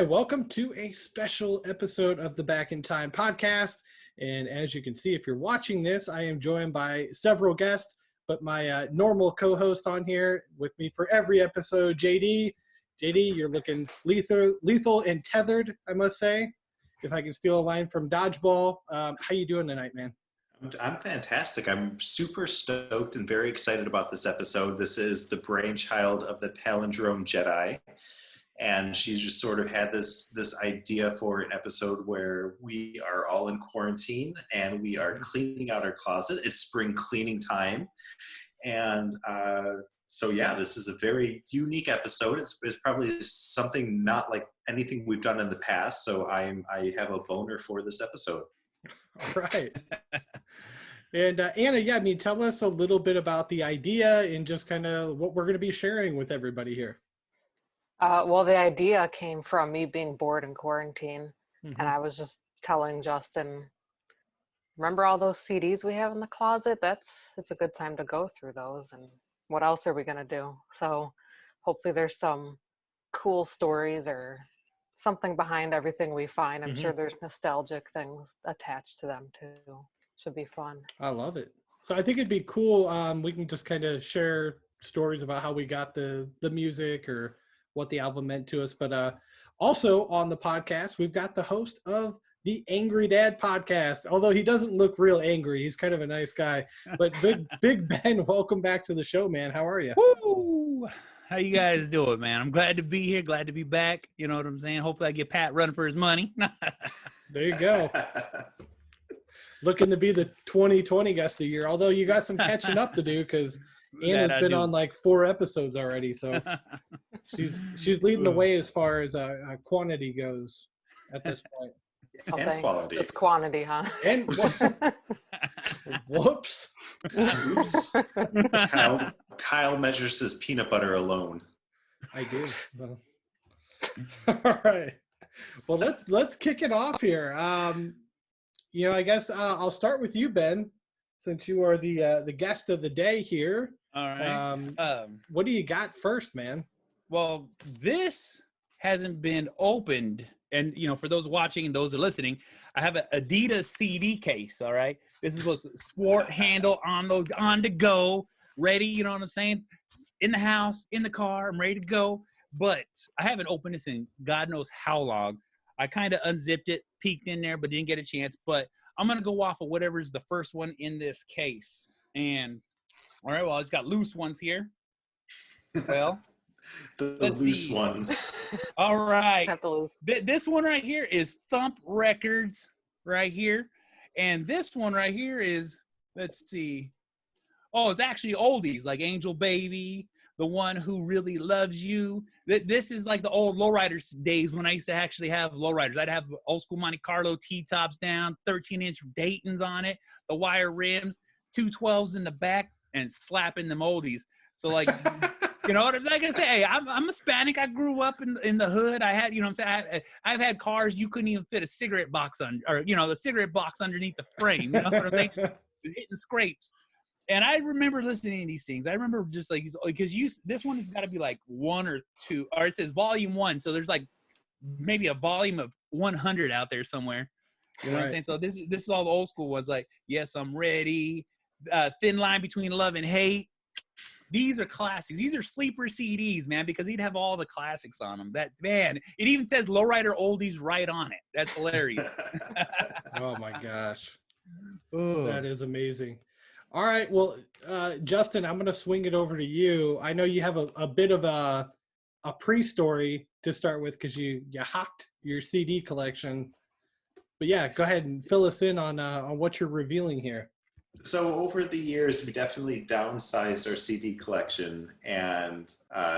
Hi, welcome to a special episode of the Back in Time podcast. And as you can see, if you're watching this, I am joined by several guests, but my normal co-host on here with me for every episode, JD. JD, you're looking lethal and tethered, I must say. If I can steal a line from Dodgeball, how you doing tonight, man? I'm fantastic. I'm super stoked and very excited about this episode. This is the brainchild of the Palindrome Jedi. And she just sort of had this idea for an episode where we are all in quarantine and we are cleaning out our closet. It's spring cleaning time. And so, yeah, this is a very unique episode. It's probably something not like anything we've done in the past. So I have a boner for this episode. All right. And Anna, tell us a little bit about the idea and just kind of what we're going to be sharing with everybody here. Well, the idea came from me being bored in quarantine, and I was just telling Justin, remember all those CDs we have in the closet? It's a good time to go through those, and what else are we going to do? So hopefully there's some cool stories or something behind everything we find. I'm sure there's nostalgic things attached to them too. Should be fun. I love it. So I think it'd be cool. We can just kind of share stories about how we got the music or what the album meant to us. But also on the podcast, we've got the host of the Angry Dad podcast. Although he doesn't look real angry, he's kind of a nice guy. But Big Ben, welcome back to the show, man. How are you? Woo! How you guys doing, man? I'm glad to be here. Glad to be back. You know what I'm saying? Hopefully I get Pat running for his money. There you go. Looking to be the 2020 guest of the year. Although you got some catching up to do because Anna's been on like 4 episodes already. So she's leading the way as far as quantity goes at this point. And quality. Just quantity, huh? And whoops. Oops. Kyle measures his peanut butter alone. I do. Well, all right. Well, let's kick it off here. I guess I'll start with you, Ben, since you are the guest of the day here. All right. What do you got first, man? Well, this hasn't been opened. And, for those watching and those who are listening, I have an Adidas CD case, all right? This is a sport handle on the go, ready, you know what I'm saying? In the house, in the car, I'm ready to go. But I haven't opened this in God knows how long. I kind of unzipped it, peeked in there, but didn't get a chance. But I'm going to go off of whatever's the first one in this case. And, all right, well, I just got loose ones here. Well, the loose ones. All right. Loose. This one right here is Thump Records right here. And this one right here is, let's see. Oh, it's actually oldies like Angel Baby, The One Who Really Loves You. This is like the old lowriders days when I used to actually have lowriders. I'd have old school Monte Carlo T-tops down, 13-inch Daytons on it, the wire rims, 212s in the back, and slapping them oldies. So like, you know what I'm like I say? Hey, I'm Hispanic. I grew up in the hood. I had, I've had cars you couldn't even fit a cigarette box on, or the cigarette box underneath the frame. You know what I'm saying? Hitting scrapes. And I remember listening to these things. I remember just like, because this one has got to be like 1 or 2, or it says volume 1. So there's like maybe a volume of 100 out there somewhere. You know what I'm saying? So this is all the old school ones like, Yes, I'm Ready, Thin Line Between Love and Hate. These are classics. These are sleeper CDs, man, because he'd have all the classics on them. That, man, it even says Lowrider Oldies right on it. That's hilarious. Oh, my gosh. Ooh. That is amazing. All right. Well, Justin, I'm going to swing it over to you. I know you have a bit of a pre-story to start with because you hocked your CD collection. But, yeah, go ahead and fill us in on what you're revealing here. So over the years, we definitely downsized our CD collection. And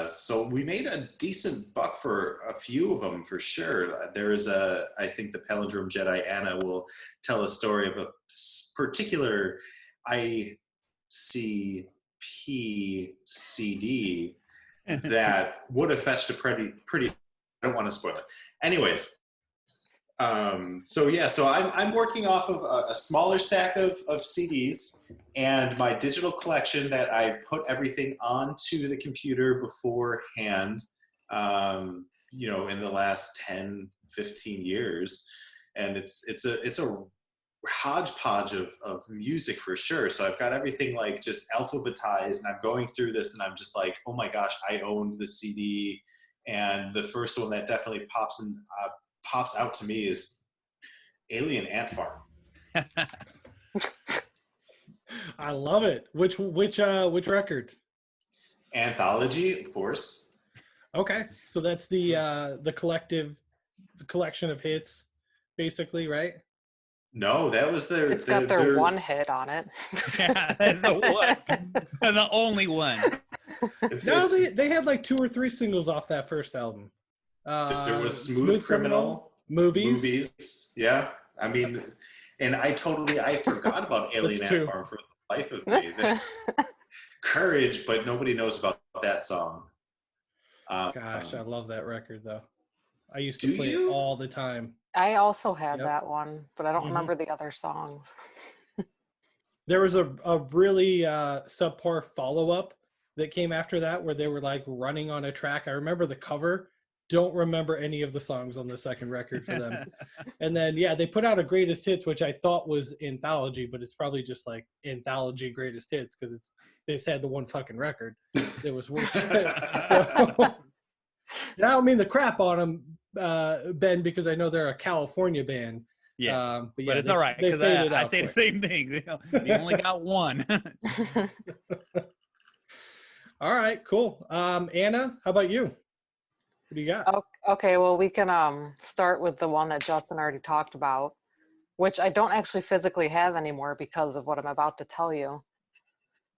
so we made a decent buck for a few of them, for sure. There is I think the Palindrome Jedi, Anna, will tell a story of a particular ICP CD that would have fetched a pretty, I don't want to spoil it. Anyways, so I'm working off of a smaller stack of CDs and my digital collection that I put everything onto the computer beforehand. in the last 10, 15 years. And it's a hodgepodge of music for sure. So I've got everything like just alphabetized, and I'm going through this and I'm just like, oh my gosh, I owned the CD. And the first one that definitely pops out to me is Alien Ant Farm. I love it. Which record? Anthology, of course. Okay, so that's the collection of hits, basically, right? No, that was their. It's got their one hit on it. Yeah, the only one. No, they had like 2 or 3 singles off that first album. There was Smooth Criminal, movies. Yeah, I mean, and I forgot about Alien Ant Farm for the life of me. Courage, but nobody knows about that song. Gosh, I love that record though. I used to play it all the time. I also had that one, but I don't remember the other songs. There was a really subpar follow-up that came after that where they were like running on a track. I remember the cover. Don't remember any of the songs on the second record for them. And then, they put out a greatest hits, which I thought was anthology, but it's probably just like anthology greatest hits because they just had the one fucking record. It was worse. So, and I don't mean the crap on them, Ben, because I know they're a California band. Yeah, but it's all right because I say the same thing. You only got one. All right, cool. Anna, how about you? What do you got? Okay, well, we can start with the one that Justin already talked about, which I don't actually physically have anymore because of what I'm about to tell you.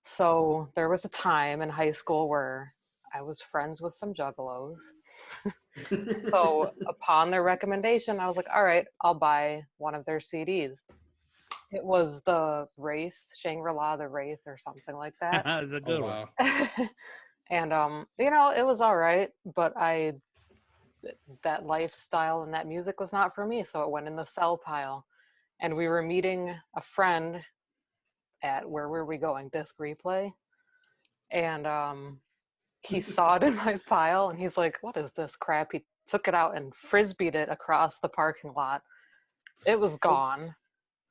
So there was a time in high school where I was friends with some juggalos. So upon their recommendation, I was like, all right, I'll buy one of their CDs. It was the Wraith, Shangri-La, the Wraith or something like that. That was a good one. And, it was all right, but that lifestyle and that music was not for me. So it went in the sell pile. And we were meeting a friend at, where were we going? Disc Replay. And he saw it in my pile and he's like, what is this crap? He took it out and frisbeed it across the parking lot. It was gone.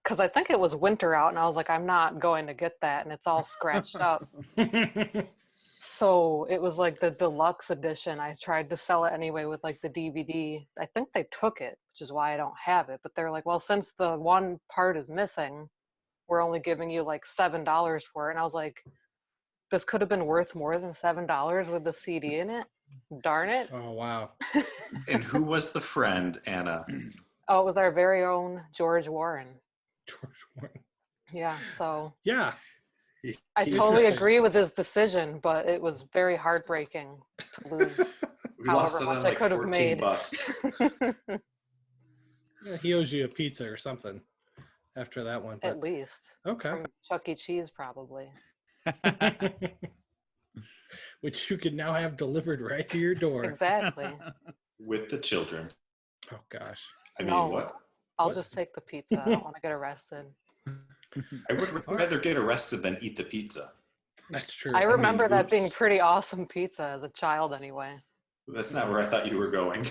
Because I think it was winter out and I was like, I'm not going to get that. And it's all scratched up. So it was like the deluxe edition. I tried to sell it anyway with like the DVD. I think they took it, which is why I don't have it. But they're like, well, since the one part is missing, we're only giving you like $7 for it. And I was like, this could have been worth more than $7 with the CD in it. Darn it. Oh, wow. And who was the friend, Anna? Oh, it was our very own George Warren. George Warren. Yeah, so. Yeah. I totally agree with his decision, but it was very heartbreaking to lose We lost it on like I could have made. $14. Yeah, he owes you a pizza or something after that one. At least. Okay. From Chuck E. Cheese, probably. Which you can now have delivered right to your door. Exactly. With the children. Oh, gosh. I mean, what? I'll just take the pizza. I don't want to get arrested. I would rather get arrested than eat the pizza. That's true. I remember that being pretty awesome pizza as a child anyway. That's not where I thought you were going.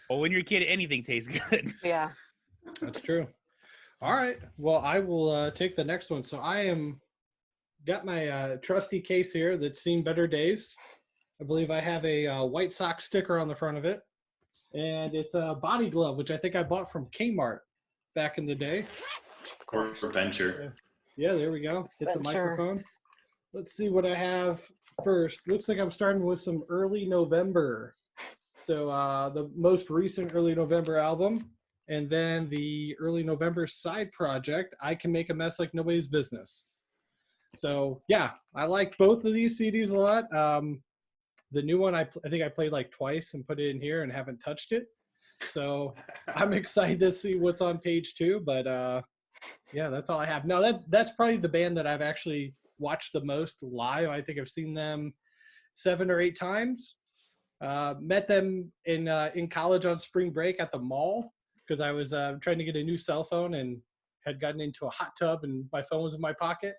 Well, when you're a kid, anything tastes good. Yeah. That's true. All right. Well, I will take the next one. So I got my trusty case here that's seen better days. I believe I have a White Sox sticker on the front of it. And it's a body glove, which I think I bought from Kmart back in the day. Or Venture. Yeah, there we go. Hit the microphone. Let's see what I have first. Looks like I'm starting with some early November. So the most recent early November album. And then the early November side project, I Can Make a Mess Like Nobody's Business. So, yeah, I like both of these CDs a lot. The new one, I think I played like twice and put it in here and haven't touched it. So I'm excited to see what's on page 2. But, yeah, that's all I have. Now, that's probably the band that I've actually watched the most live. I think I've seen them 7 or 8 times. Met them in college on spring break at the mall because I was trying to get a new cell phone and had gotten into a hot tub and my phone was in my pocket.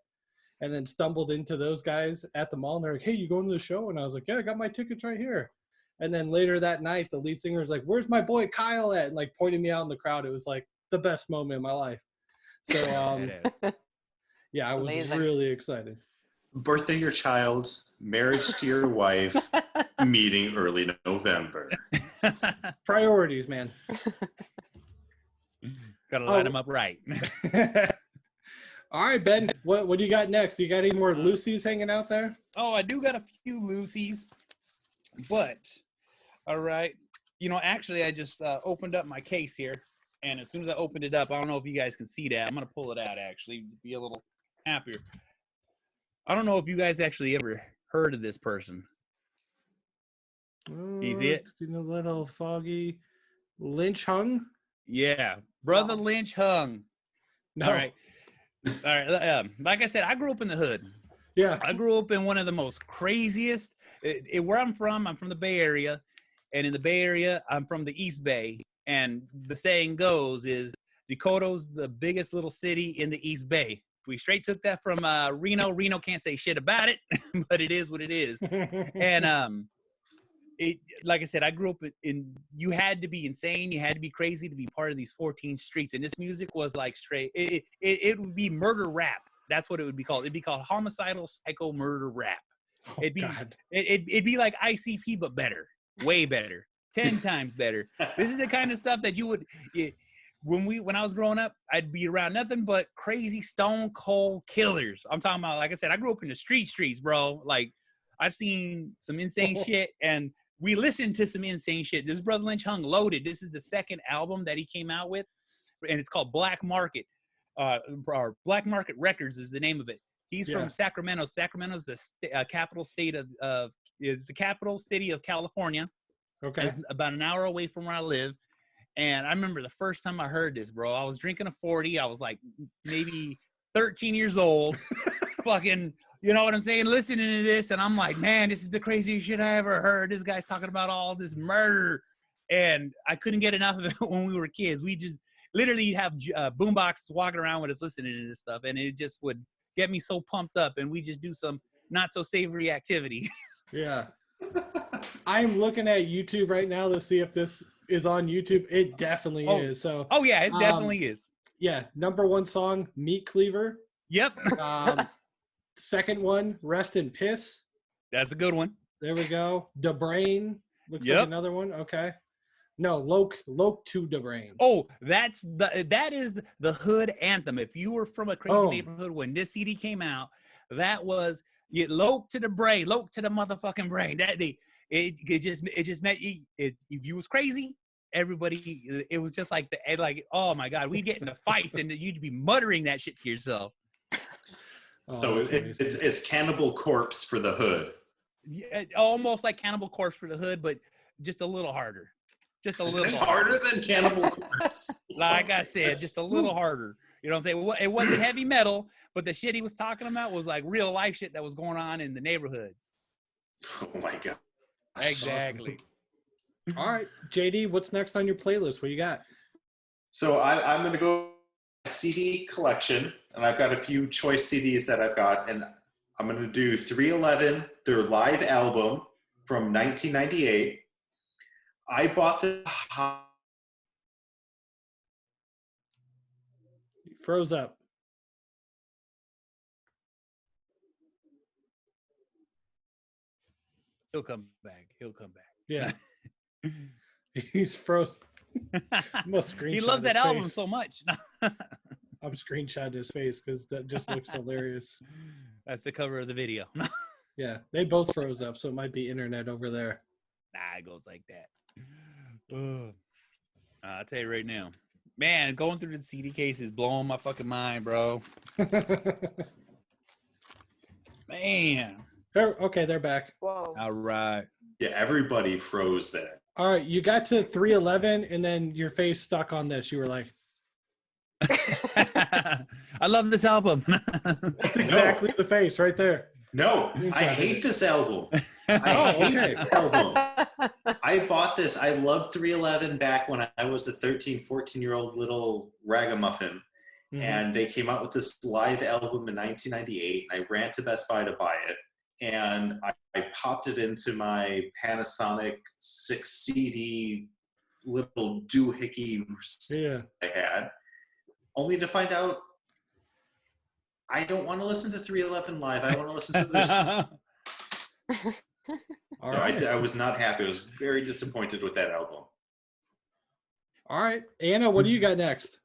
and then stumbled into those guys at the mall, and they're like, "Hey, you going to the show?" And I was like, "Yeah, I got my tickets right here." And then later that night, the lead singer was like, "Where's my boy Kyle at?" And like pointing me out in the crowd. It was like the best moment of my life. So It is. yeah, I was Amazing. really excited. Birthday your child, marriage to your wife, meeting early November. Priorities, man. Gotta line them up right. All right, Ben, what do you got next? You got any more Lucy's hanging out there? Oh, I do got a few Lucy's, but all right. You know, actually, I just opened up my case here, and as soon as I opened it up, I don't know if you guys can see that. I'm gonna pull it out actually to be a little happier. I don't know if you guys actually ever heard of this person. You see it? It's getting a little foggy. Lynch Hung? Yeah, Brother No. Lynch Hung. No. All right. Like I said, I grew up in the hood. Yeah. I grew up in one of the most craziest. Where I'm from the Bay Area, and in the Bay Area, I'm from the East Bay. And the saying goes is Dakota's the biggest little city in the East Bay. We straight took that from Reno. Reno can't say shit about it, but it is what it is. And like I said, I grew up in. You had to be insane, you had to be crazy to be part of these 14 streets. And this music was like straight. It would be murder rap. That's what it would be called. It'd be called homicidal psycho murder rap. Oh, It'd be God. it'd be like ICP but better, way better, 10 times better. This is the kind of stuff that you would. When I was growing up, I'd be around nothing but crazy stone cold killers. I'm talking about, like I said, I grew up in the streets, bro. Like I've seen some insane shit, and we listened to some insane shit. This Brother Lynch Hung Loaded. This is the second album that he came out with, and it's called Black Market. Or Black Market Records is the name of it. He's from Sacramento. Sacramento's the capital state is the capital city of California. Okay. It's about an hour away from where I live. And I remember the first time I heard this, bro. I was drinking a 40. I was like maybe 13 years old. Fucking, you know what I'm saying? Listening to this, and I'm like, man, this is the craziest shit I ever heard. This guy's talking about all this murder. And I couldn't get enough of it when we were kids. We just literally have boombox walking around with us listening to this stuff. And it just would get me so pumped up. And we just do some not so savory activities. Yeah. I'm looking at YouTube right now to see if this is on YouTube. It definitely is. So. Oh yeah, it definitely is. Yeah. Number one song, Meat Cleaver. Yep. Second one, Rest in Piss. That's a good one. There we go. Da Brain. Looks like another one. Okay. No, Loke to Da Brain. Oh, that is the hood anthem. If you were from a crazy neighborhood when this CD came out, that was Loke to the brain, Loke to the motherfucking brain. It just meant if you was crazy, everybody. It was just like oh my God, we get into fights and you'd be muttering that shit to yourself. So it's Cannibal Corpse for the hood. Yeah, almost like Cannibal Corpse for the hood, but just a little harder. Just a little harder than Cannibal Corpse. Like I said, just a little harder. You know what I'm saying? It wasn't heavy metal, but the shit he was talking about was like real life shit that was going on in the neighborhoods. Oh my God. Exactly. All right, JD, what's next on your playlist? What you got? So I'm going to go CD collection, and I've got a few choice CDs that I've got, and I'm going to do 311, their live album from 1998. I bought the Froze up. He'll come back. Yeah. He's frozen. He loves that album so much. I'm screenshotting his face because that just looks hilarious. That's the cover of the video. Yeah, they both froze up, so it might be internet over there. Nah, it goes like that. I'll tell you right now. Man, going through the CD case is blowing my fucking mind, bro. Man. Okay, they're back. Whoa. All right. Yeah, everybody froze there. All right, you got to 311, and then your face stuck on this. You were like, I love this album. that's exactly the face right there. No, I hate this album. I hate this album. I bought this. I loved 311 back when I was a 13, 14-year-old little ragamuffin. And they came out with this live album in 1998, and I ran to Best Buy to buy it. And I popped it into my Panasonic 6 CD little doohickey I had, only to find out I don't want to listen to 311 live. I want to listen to this. So I was not happy. I was very disappointed with that album. All right. Anna, what do you got next?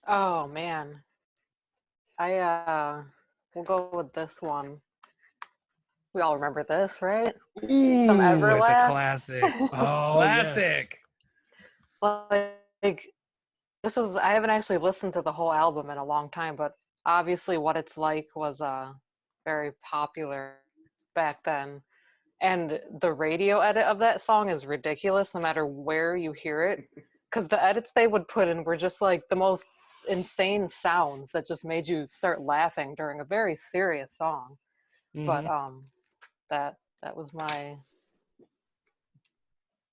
Oh, man. We'll go with this one. We all remember this, right? Ooh, Some it's Everlast. a classic. Oh, Classic. Like, this was, I haven't actually listened to the whole album in a long time, but obviously What It's Like was very popular back then. And the radio edit of that song is ridiculous no matter where you hear it. Because the edits they would put in were just like the most insane sounds that just made you start laughing during a very serious song. But that was my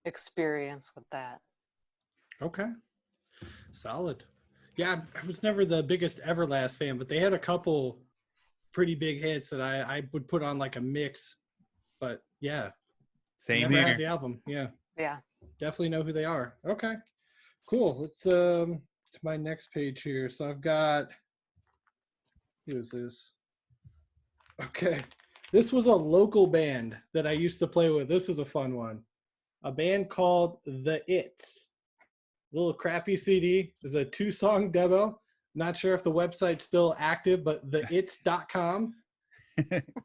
experience with that. Okay. Solid. Yeah, I was never the biggest Everlast fan, but they had a couple pretty big hits that I would put on like a mix. But yeah. Same never here. had the album. Yeah. Yeah. Definitely know who they are. Okay. Cool. Let's to my next page here. So I've got, who is this? Okay. This was a local band that I used to play with. This was a fun one. A band called The It's. Little crappy CD. It's a 2-song demo. Not sure if the website's still active, but theits.com.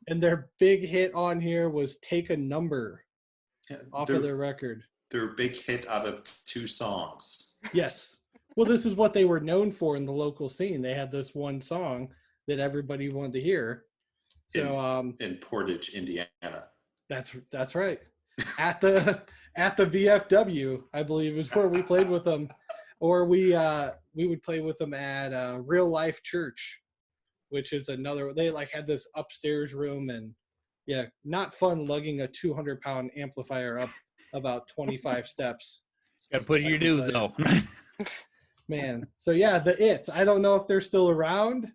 And their big hit on here was Take a Number off of their record. Their big hit out of 2 songs. Yes. Well, this is what they were known for in the local scene. They had this one song that everybody wanted to hear. So in Portage, Indiana. That's right. At the VFW, I believe, is where we played with them, or we would play with them at Real Life Church, which is another. They like had this upstairs room, and yeah, not fun lugging a 200-pound amplifier up about 25 steps. Got to put in your dues, though. Man, so yeah, the It's. I don't know if they're still around.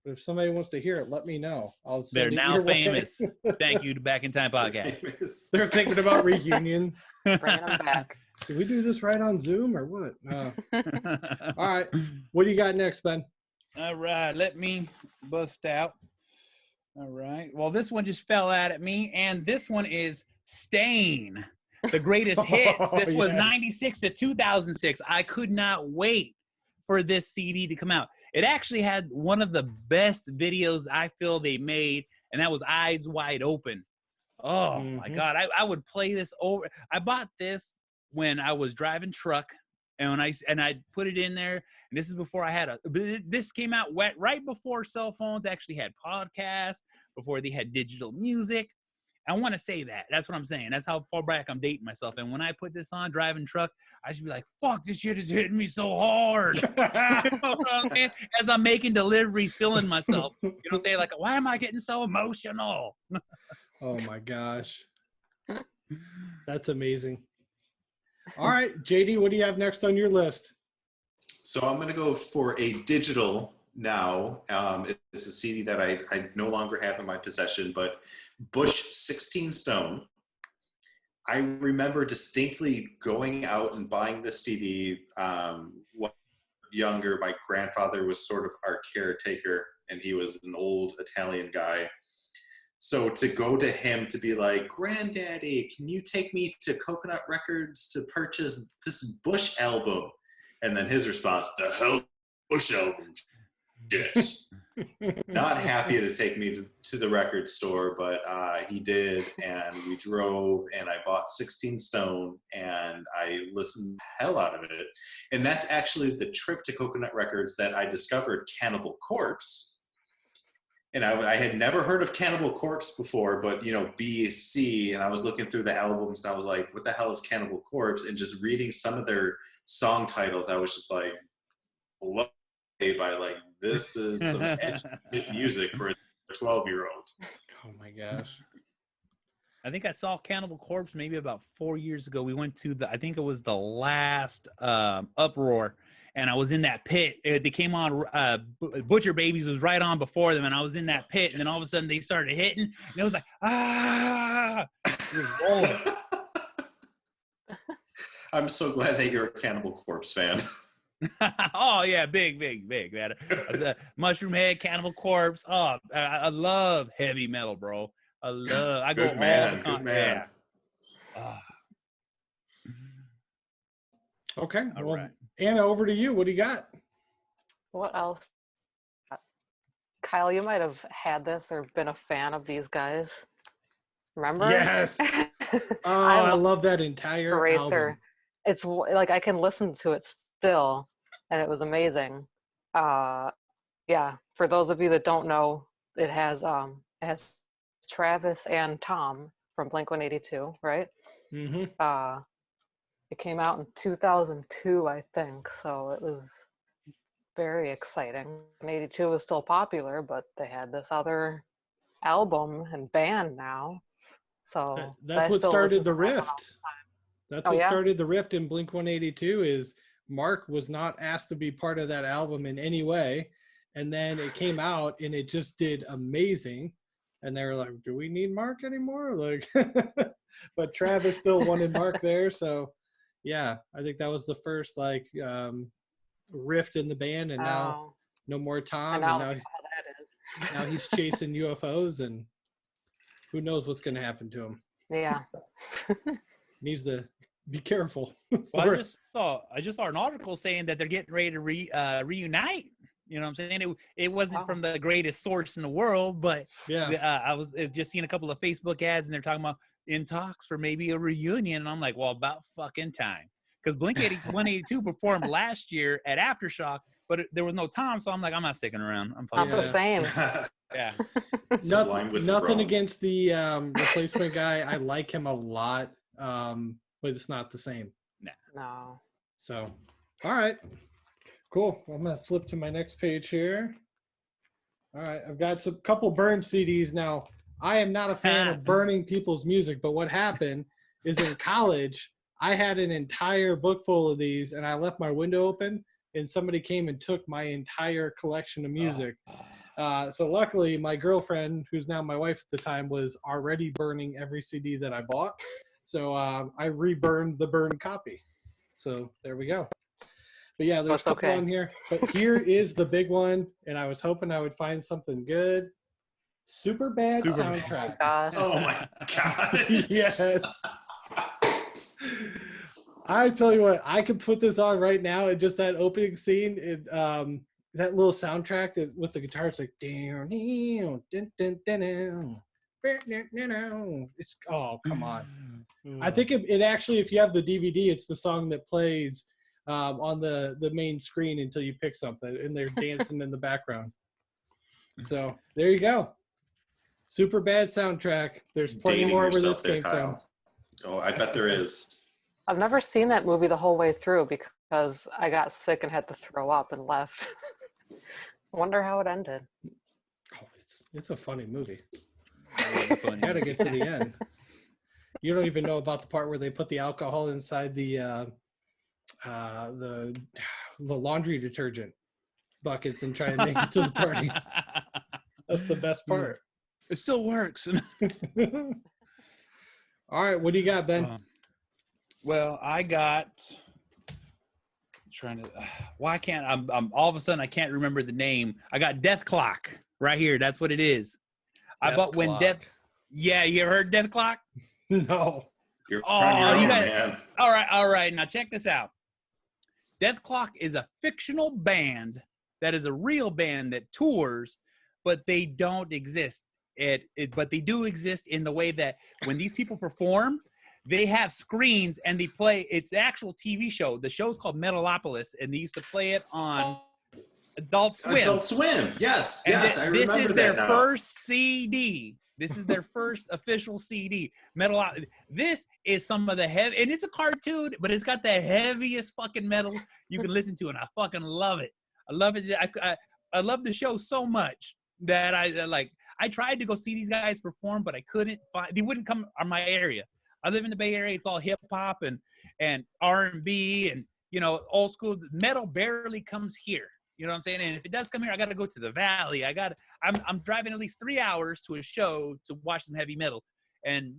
But if somebody wants to hear it, let me know. They're now famous. Thank you to Back in Time Podcast. They're thinking about reunion. Bring them back. Did we do this right on Zoom or what? All right. What do you got next, Ben? All right. Let me bust out. All right. Well, this one just fell out at me, and this one is Stain, the greatest hits. This was 96 to 2006. I could not wait for this CD to come out. It actually had one of the best videos I feel they made, and that was Eyes Wide Open. Oh, my God. I would play this over. I bought this when I was driving truck, and I put it in there, and this is before I had this came out right before cell phones actually had podcasts, before they had digital music. I want to say that. That's what I'm saying. That's how far back I'm dating myself. And when I put this on driving truck, I should be like, fuck, this shit is hitting me so hard. You know what I'm saying? As I'm making deliveries, feeling myself. You know what I'm saying? Like, why am I getting so emotional? Oh, my gosh. That's amazing. All right, JD, what do you have next on your list? So I'm going to go for a digital now. It's a CD that I no longer have in my possession, but Bush 16 Stone. I remember distinctly going out and buying this CD. When younger, my grandfather was sort of our caretaker, and he was an old Italian guy. So to go to him to be like, Granddaddy, can you take me to Coconut Records to purchase this Bush album? And then his response, the hell Bush album? Shit. Not happy to take me to the record store, but he did, and we drove, and I bought 16 Stone, and I listened the hell out of it. And that's actually the trip to Coconut Records that I discovered Cannibal Corpse. And I had never heard of Cannibal Corpse before, but, you know, B.C., and I was looking through the albums, and I was like, what the hell is Cannibal Corpse? And just reading some of their song titles, I was just like, blown away by, like, this is some edgy music for a 12-year-old. Oh, my gosh. I think I saw Cannibal Corpse maybe about 4 years ago. We went to I think it was the last Uproar, and I was in that pit. They came on, Butcher Babies was right on before them, and I was in that pit, and then all of a sudden they started hitting, and it was like, ah! It was rolling. I'm so glad that you're a Cannibal Corpse fan. Oh yeah, big man. The Mushroom Head, Cannibal Corpse. Oh, I love heavy metal, bro. I go Good man, all good man. Yeah. Oh, Okay. all Well, right. Anna, over to you. What do you got? What else? Kyle, you might have had this or been a fan of these guys. Remember? Yes. Oh, I love that entire Eraser. album. It's like I can listen to it still, and it was amazing. Yeah. For those of you that don't know, it has Travis and Tom from Blink-182, right? Mm-hmm. It came out in 2002, I think. So it was very exciting. 82 was still popular, but they had this other album and band now. So That's what started the rift. That's what started the rift in Blink-182 is Mark was not asked to be part of that album in any way. And then it came out and it just did amazing. And they were like, do we need Mark anymore? Like, but Travis still wanted Mark there. So yeah, I think that was the first like rift in the band. And now no more Tom. And now that is. now he's chasing UFOs and who knows what's going to happen to him. Yeah. Needs to be careful. Well, I just saw an article saying that they're getting ready to reunite. You know what I'm saying? It wasn't from the greatest source in the world, but yeah, I was just seeing a couple of Facebook ads, and they're talking about in talks for maybe a reunion. And I'm like, well, about fucking time. Because Blink-182 performed last year at Aftershock, but there was no Tom, so I'm like, I'm not sticking around. I'm fucking the same. Yeah. Nothing against the replacement guy. I like him a lot, but it's not the same. No. So, all right. Cool. I'm going to flip to my next page here. All right. I've got a couple burned CDs. Now, I am not a fan of burning people's music, but what happened is in college, I had an entire book full of these, and I left my window open, and somebody came and took my entire collection of music. So luckily, my girlfriend, who's now my wife at the time, was already burning every CD that I bought. So I reburned the burned copy. So there we go. But yeah, there's a couple on here. But here is the big one, and I was hoping I would find something good. Superbad soundtrack. Oh my god. Yes. I tell you what, I could put this on right now, and just that opening scene, that little soundtrack that with the guitar, it's like it's come on. I think it actually, if you have the DVD, it's the song that plays on the main screen until you pick something, and they're dancing in the background. So there you go. Super bad soundtrack. There's plenty more where this came from. Oh, I bet there is. I've never seen that movie the whole way through because I got sick and had to throw up and left. I wonder how it ended. Oh, it's a funny movie. Got to get to the end. You don't even know about the part where they put the alcohol inside the laundry detergent buckets and try and make it to the party. That's the best part. It still works. All right, what do you got, Ben? Well, I got trying to. Why can't I'm all of a sudden I can't remember the name. I got Death Clock right here. That's what it is. I bought when Death. Yeah, you ever heard Death Clock? No. You're on your own, man. All right. Now check this out. Death Clock is a fictional band that is a real band that tours, but they don't exist. But they do exist in the way that when these people perform, they have screens and they play. It's an actual TV show. The show's called Metalopolis, and they used to play it on Adult Swim. Adult Swim, yes, I remember that. This is their first CD. This is their first official CD. This is some of the heavy, and it's a cartoon, but it's got the heaviest fucking metal you can listen to, and I fucking love it. I love it. I love the show so much that I tried to go see these guys perform, but I couldn't find. They wouldn't come on my area. I live in the Bay Area. It's all hip hop and R&B, old school metal barely comes here. You know what I'm saying? And if it does come here, I got to go to the valley. I'm driving at least 3 hours to a show to watch some heavy metal. And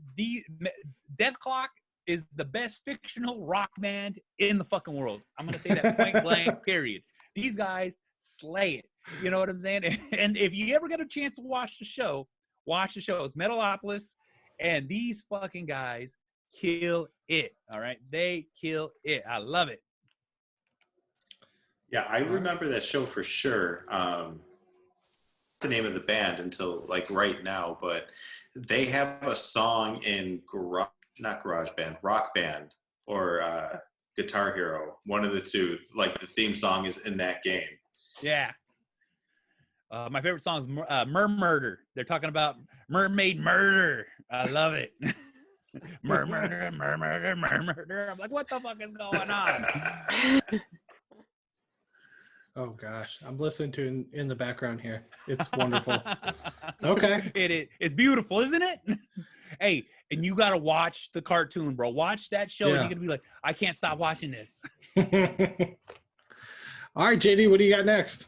Death Clock is the best fictional rock band in the fucking world. I'm going to say that point blank, period. These guys slay it. You know what I'm saying? And if you ever get a chance to watch the show. It's Metalopolis, and these fucking guys kill it. All right? They kill it. I love it. Yeah, I remember that show for sure. The name of the band until like right now, but they have a song in Rock Band or Guitar Hero, one of the two. Like the theme song is in that game. Yeah. My favorite song is Murder. They're talking about mermaid murder. I love it. Murder. I'm like, what the fuck is going on? Oh gosh, I'm listening to it in the background here. It's wonderful. Okay. It's beautiful, isn't it? Hey, and you gotta watch the cartoon, bro. Watch that show, and you're gonna be like, I can't stop watching this. All right, JD, what do you got next?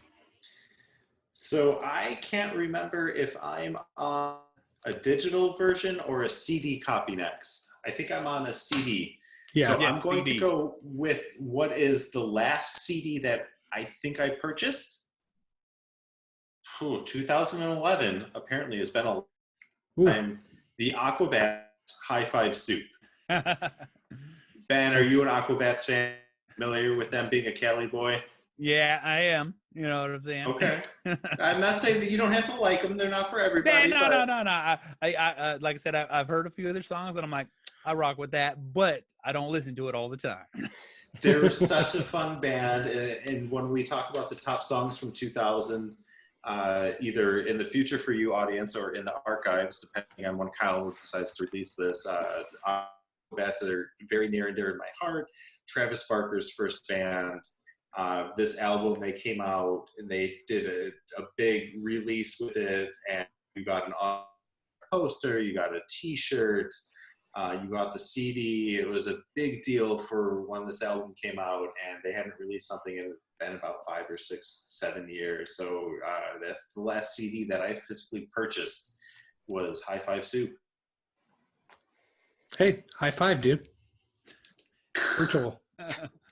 So I can't remember if I'm on a digital version or a CD copy next. I think I'm on a CD. Yeah. So Yeah, I'm going CD. to go with what is the last CD that I think I purchased. 2011 apparently has been a time. The Aquabats High Five Soup. Ben, are you an Aquabats fan? Familiar with them being a Cali boy? Yeah, I am. You know what I'm saying? Okay. I'm not saying that you don't have to like them. They're not for everybody. No. I like I said, I've heard a few of their songs, and I'm like, I rock with that, but I don't listen to it all the time. They're such a fun band, and when we talk about the top songs from 2000, either in the Future for You audience or in the archives, depending on when Kyle decides to release this, bands that are very near and dear in my heart. Travis Barker's first band. This album, they came out and they did a big release with it, and you got an poster, you got a t-shirt, you got the CD. It was a big deal for when this album came out, and they hadn't released something in about 5 or 6, 7 years. So that's the last CD that I physically purchased was High Five Soup. Hey, high five, dude. Virtual.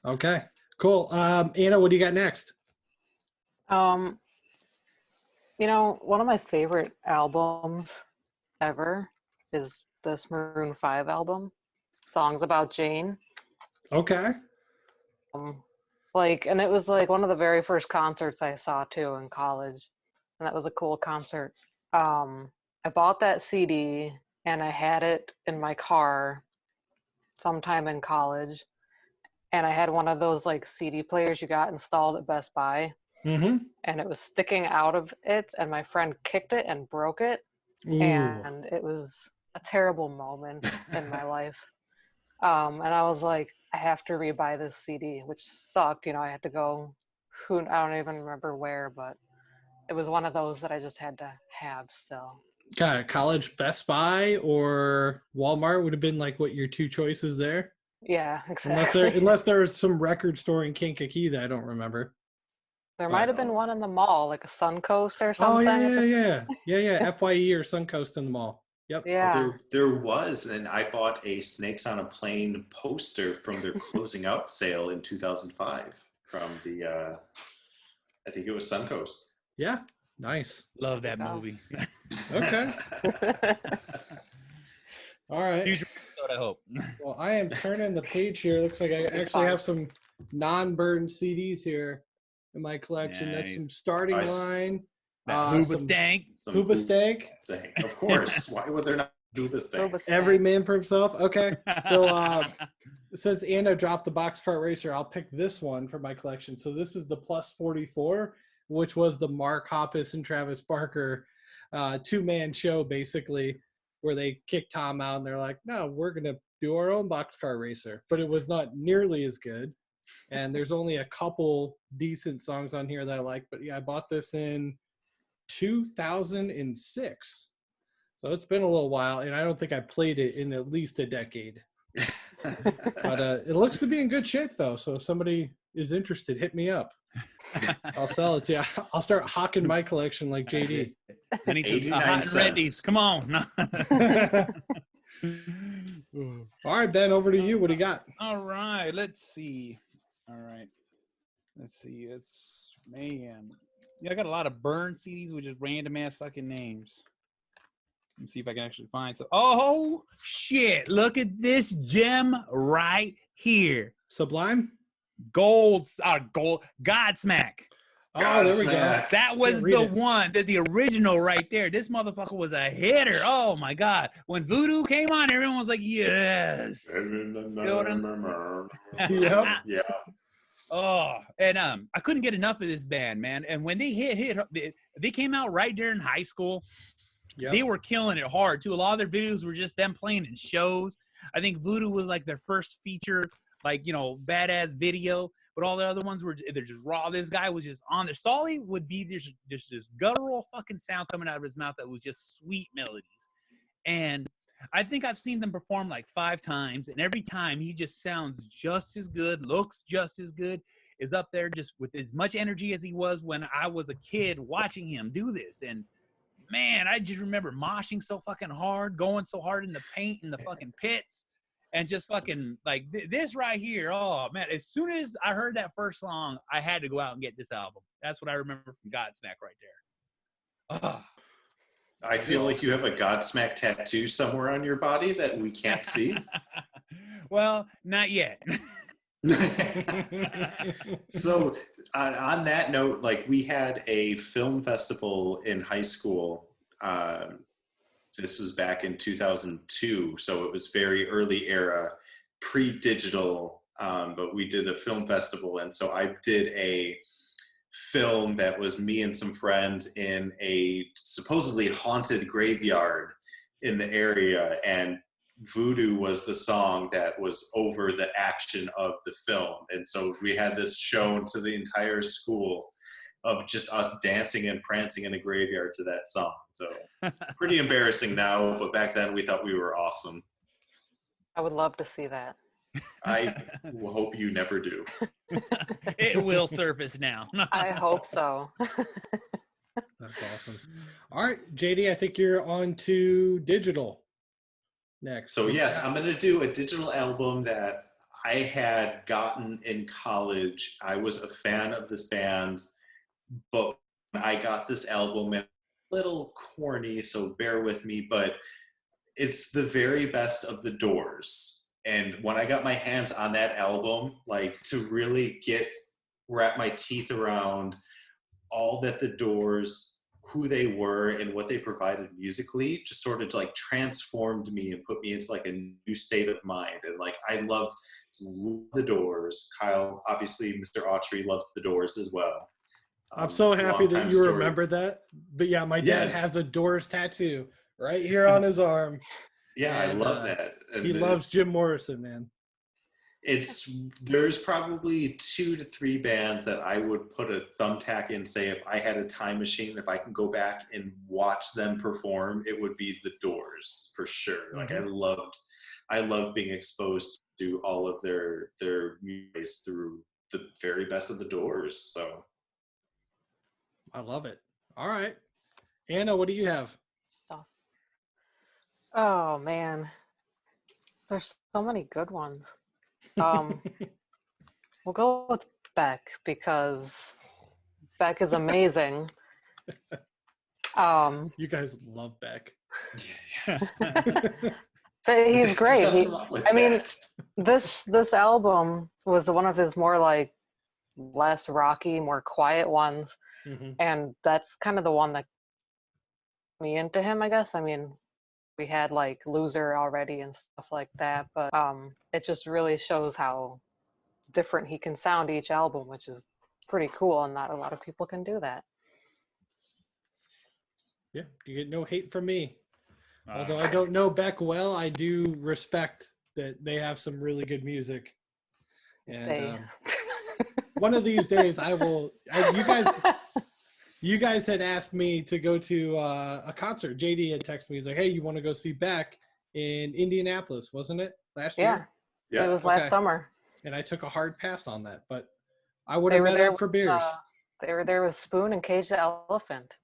Okay, cool. Anna, what do you got next? One of my favorite albums ever is this Maroon 5 album, Songs About Jane. Okay. And it was like one of the very first concerts I saw too in college, and that was a cool concert. I bought that CD and I had it in my car sometime in college, and I had one of those like CD players you got installed at Best Buy, and it was sticking out of it, and my friend kicked it and broke it. Ooh. And it was a terrible moment in my life. And I was like, I have to rebuy this CD, which sucked. I had to go, I don't even remember where, but it was one of those that I just had to have. So, Got it. College Best Buy or Walmart would have been like what your two choices there. yeah, exactly. Unless there was some record store in Kankakee that I don't remember. There might have been one in the mall, like a Suncoast or something. Oh yeah. FYE or Suncoast in the mall. Yep. Yeah. There was, and I bought a Snakes on a Plane poster from their closing out sale in 2005 from the, I think it was Suncoast. Yeah. Nice. Love that movie. Okay. All right. Future episode, I hope. Well, I am turning the page here. Looks like I actually have some non-burned CDs here in my collection. Nice. That's some Starting Line. Hooba Stank. Hooba Stank. Of course. Why would there not be Hooba Stank? Every man for himself. Okay. So since Anna dropped the Boxcar Racer, I'll pick this one for my collection. So this is the Plus 44, which was the Mark Hoppus and Travis Barker two-man show, basically, where they kicked Tom out and they're like, no, we're going to do our own Boxcar Racer. But it was not nearly as good. And there's only a couple decent songs on here that I like. But yeah, I bought this in 2006. So it's been a little while, and I don't think I played it in at least a decade. But it looks to be in good shape though. So if somebody is interested, hit me up. I'll sell it to you. I'll start hawking my collection like JD. I need some 89 hot and cents. readies. Come on. All right, Ben, over to you. What do you got? All right. Let's see. All right. Let's see. It's man. Yeah, I got a lot of burn CDs with just random ass fucking names. Let me see if I can actually find some. Oh shit! Look at this gem right here. Sublime? Gold. Godsmack. Oh, there we go. Godsmack. That was Can't read the it. one, the original right there. This motherfucker was a hitter. Oh my god! When Voodoo came on, everyone was like, "Yes." Yep. Yeah. Oh, and I couldn't get enough of this band, man. And when they they came out right during high school. Yep. They were killing it hard too. A lot of their videos were just them playing in shows. I think Voodoo was like their first feature, like, you know, badass video. But all the other ones they're just raw. This guy was just on there. Solly would be there's this guttural fucking sound coming out of his mouth that was just sweet melodies. And I think I've seen them perform like 5 times, and every time he just sounds just as good, looks just as good, is up there just with as much energy as he was when I was a kid watching him do this. And man, I just remember moshing so fucking hard, going so hard in the paint in the fucking pits, and just fucking like this right here. Oh man, as soon as I heard that first song, I had to go out and get this album. That's what I remember from Godsmack right there. Oh. I feel like you have a Godsmack tattoo somewhere on your body that we can't see. Well, not yet. So on that note, like we had a film festival in high school. This was back in 2002, so it was very early era, pre-digital, but we did a film festival. And so I did a film that was me and some friends in a supposedly haunted graveyard in the area, and Voodoo was the song that was over the action of the film. And so we had this shown to the entire school of just us dancing and prancing in a graveyard to that song. So pretty embarrassing now, but back then we thought we were awesome. I would love to see that. I hope you never do. It will surface now. I hope so. That's awesome. All right, JD, I think you're on to digital next. So yes, I'm going to do a digital album that I had gotten in college. I was a fan of this band, but when I got this album, and a little corny, so bear with me, but it's the very best of the Doors. And when I got my hands on that album, like to really wrap my teeth around all that the Doors, who they were and what they provided musically, just sort of like transformed me and put me into like a new state of mind. And like, I love the Doors. Kyle, obviously Mr. Autry loves the Doors as well. I'm so happy that you remember that. But yeah, my dad has a Doors tattoo right here on his arm. Yeah, and I love that. And he loves Jim Morrison, man. There's probably 2 to 3 bands that I would put a thumbtack in, say if I had a time machine, if I can go back and watch them perform, it would be the Doors for sure. Like I loved being exposed to all of their music through the very best of the Doors. So I love it. All right. Anna, what do you have? Stuff. Oh man, there's so many good ones. We'll go with Beck because Beck is amazing. You guys love Beck. yes. But he's great. This album was one of his more like less rocky, more quiet ones, and that's kind of the one that got me into him, I guess. I mean, we had like Loser already and stuff like that, but it just really shows how different he can sound each album, which is pretty cool, and not a lot of people can do that. Yeah, you get no hate from me. Although I don't know Beck well, I do respect that they have some really good music. And one of these days I will. You guys had asked me to go to a concert. JD had texted me. He's like, "Hey, you want to go see Beck in Indianapolis? Wasn't it last year?" Yeah. It was last summer. And I took a hard pass on that, but I would have met up for beers. They were there with Spoon and Cage the Elephant.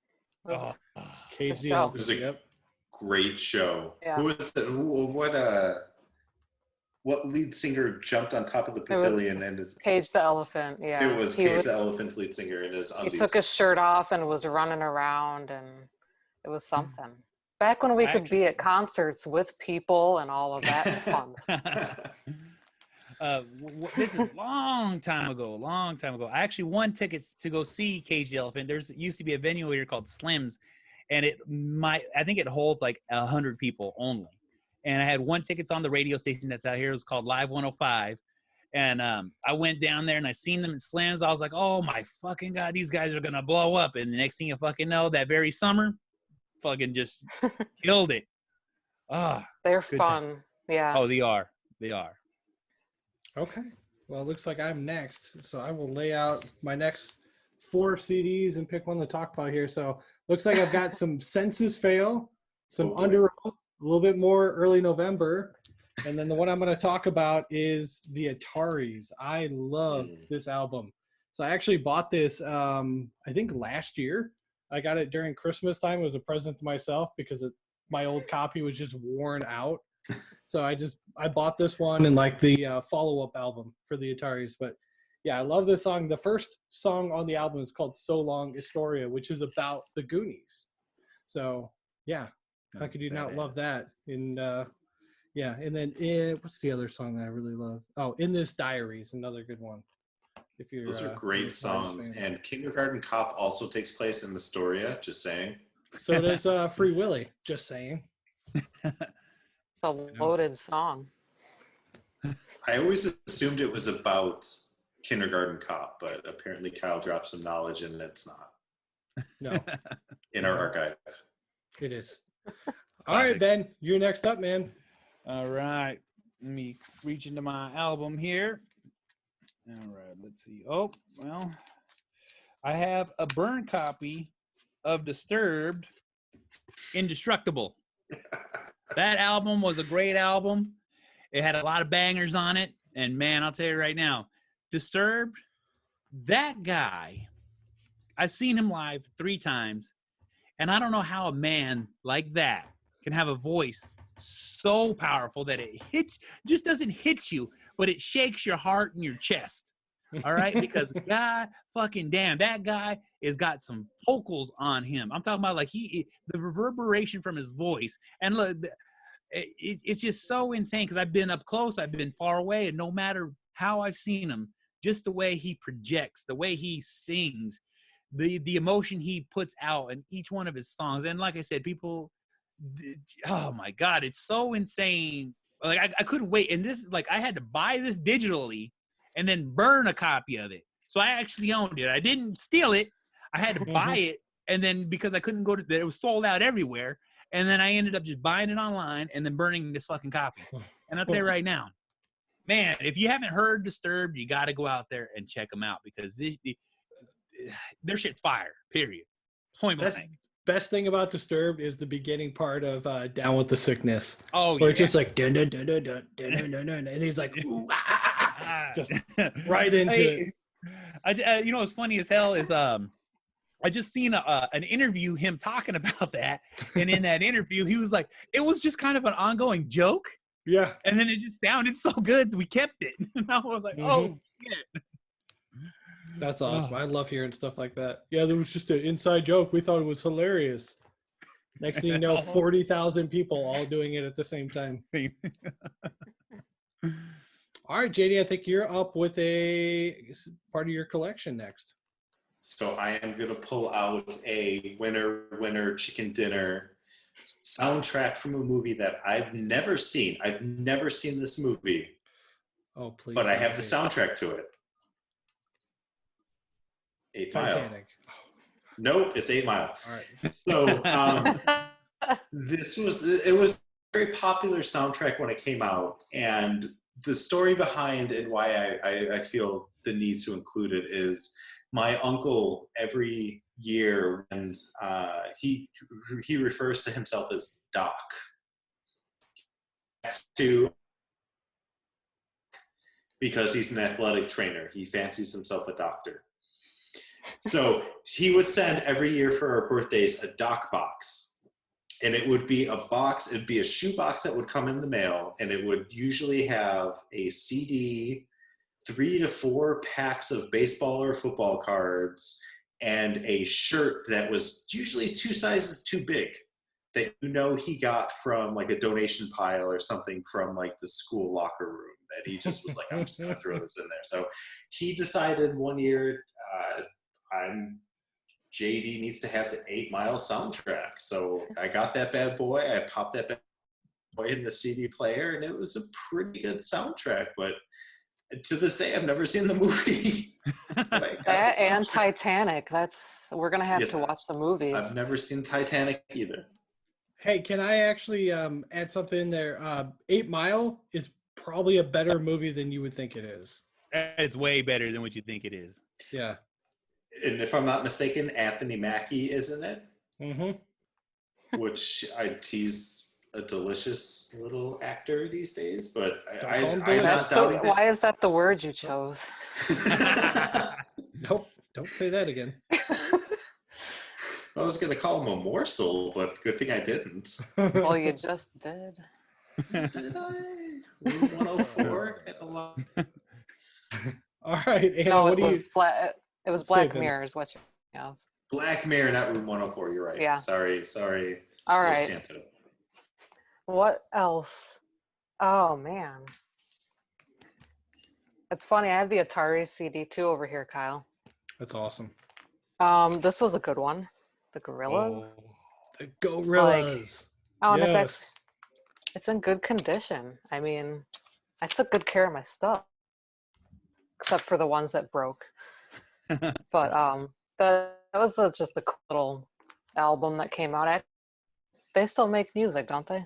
Cage the show. Elephant. It was a Yep. great show. Yeah. Who was the, what lead singer jumped on top of the pavilion and is Cage the Elephant? Yeah. it was Cage the Elephant's lead singer in his undies. He took his shirt off and was running around, and it was something. Back when we could be at concerts with people and all of that fun. This is a long time ago. I actually won tickets to go see Cage the Elephant. There's used to be a venue here called Slim's, and I think it holds like 100 people only. And I had one tickets on the radio station that's out here. It was called Live 105. And I went down there and I seen them at Slim's. I was like, oh my fucking God, these guys are gonna blow up. And the next thing you fucking know, that very summer, fucking just killed it. They're fun. Time. Yeah. Oh, they are. Okay. Well, it looks like I'm next. So I will lay out my next 4 CDs and pick one to talk about here. So looks like I've got some Census Fail, some Under Oath, a little bit more early November. And then the one I'm going to talk about is the Ataris. I love this album. So I actually bought this, I think last year. I got it during Christmas time. It was a present to myself because my old copy was just worn out. So I bought this one and like the follow-up album for the Ataris. But yeah, I love this song. The first song on the album is called So Long Astoria, which is about the Goonies. So yeah, how could you not love that? And yeah, and then what's the other song that I really love? Oh, In This Diary is another good one. If you're those are great songs. And Kindergarten Cop also takes place in Astoria, just saying. So does Free Willy, just saying. It's a loaded song. I always assumed it was about Kindergarten Cop, but apparently Kyle dropped some knowledge and it's not. No. In our archive. It is. All right, Ben, you're next up, man. All right. Let me reach into my album here. All right, let's see. Oh, well, I have a burn copy of Disturbed, Indestructible. That album was a great album. It had a lot of bangers on it. And man, I'll tell you right now, Disturbed, that guy, I've seen him live 3 times. And I don't know how a man like that can have a voice so powerful that it just doesn't hit you, but it shakes your heart and your chest. All right? Because God fucking damn, that guy has got some vocals on him. I'm talking about like the reverberation from his voice. And look, it's just so insane because I've been up close, I've been far away, and no matter how I've seen him, just the way he projects, the way he sings, the emotion he puts out in each one of his songs. And like I said, people, oh my God, it's so insane. Like I couldn't wait. And this, like, I had to buy this digitally and then burn a copy of it. So I actually owned it. I didn't steal it. I had to buy it. And then because I couldn't go to, it was sold out everywhere. And then I ended up just buying it online and then burning this fucking copy. And I'll tell you right now, man, if you haven't heard Disturbed, you got to go out there and check them out because their shit's fire, period. Point blank. Best thing about Disturbed is the beginning part of Down with the Sickness. Oh, where it's just like dun, dun, dun, dun, dun, dun, dun, dun, dun, and he's like ooh, just right into it. You know what's funny as hell is I just seen an interview him talking about that, and in that interview he was like, it was just kind of an ongoing joke. Yeah. And then it just sounded so good, we kept it. And I was like, oh shit. That's awesome. I love hearing stuff like that. Yeah, there was just an inside joke. We thought it was hilarious. Next thing you know, 40,000 people all doing it at the same time. All right, JD, I think you're up with a part of your collection next. So I am going to pull out a winner chicken dinner soundtrack from a movie that I've never seen. I've never seen this movie. Oh, please. But I have the soundtrack to it. 8 Mile. Nope, it's 8 Mile. All right. So it was a very popular soundtrack when it came out, and the story behind and why I feel the need to include it is my uncle every year, and he refers to himself as Doc. To because he's an athletic trainer. He fancies himself a doctor. So he would send every year for our birthdays a doc box. And it would be a box, it'd be a shoe box that would come in the mail, and it would usually have a CD, 3 to 4 packs of baseball or football cards, and a shirt that was usually 2 sizes too big, that he got from like a donation pile or something from like the school locker room, that he just was like, I'm just going to throw this in there. So he decided one year, JD needs to have the 8 Mile soundtrack. So I got that bad boy. I popped that bad boy in the CD player, and it was a pretty good soundtrack. But to this day, I've never seen the movie. That and Titanic. We're gonna have to watch the movie. I've never seen Titanic either. Hey, can I actually add something in there? 8 Mile is probably a better movie than you would think it is. It's way better than what you think it is. Yeah. And if I'm not mistaken, Anthony Mackie is in it. Mm-hmm. Which he's a delicious little actor these days, but I'm not doubting that. Why is that the word you chose? Nope, don't say that again. I was going to call him a morsel, but good thing I didn't. Well, you just did. Did I? 104 at a lot. All right, Anna, No, what do you... It was Black Mirror is what you have. Black Mirror, not Room 104. You're right. Yeah. Sorry. All right. Santo. What else? Oh, man. It's funny. I have the Atari CD too over here, Kyle. That's awesome. This was a good one. The Gorillas. Oh, the Gorillas. And it's in good condition. I mean, I took good care of my stuff, except for the ones that broke. But that was just a cool little album that came out. They still make music, don't they?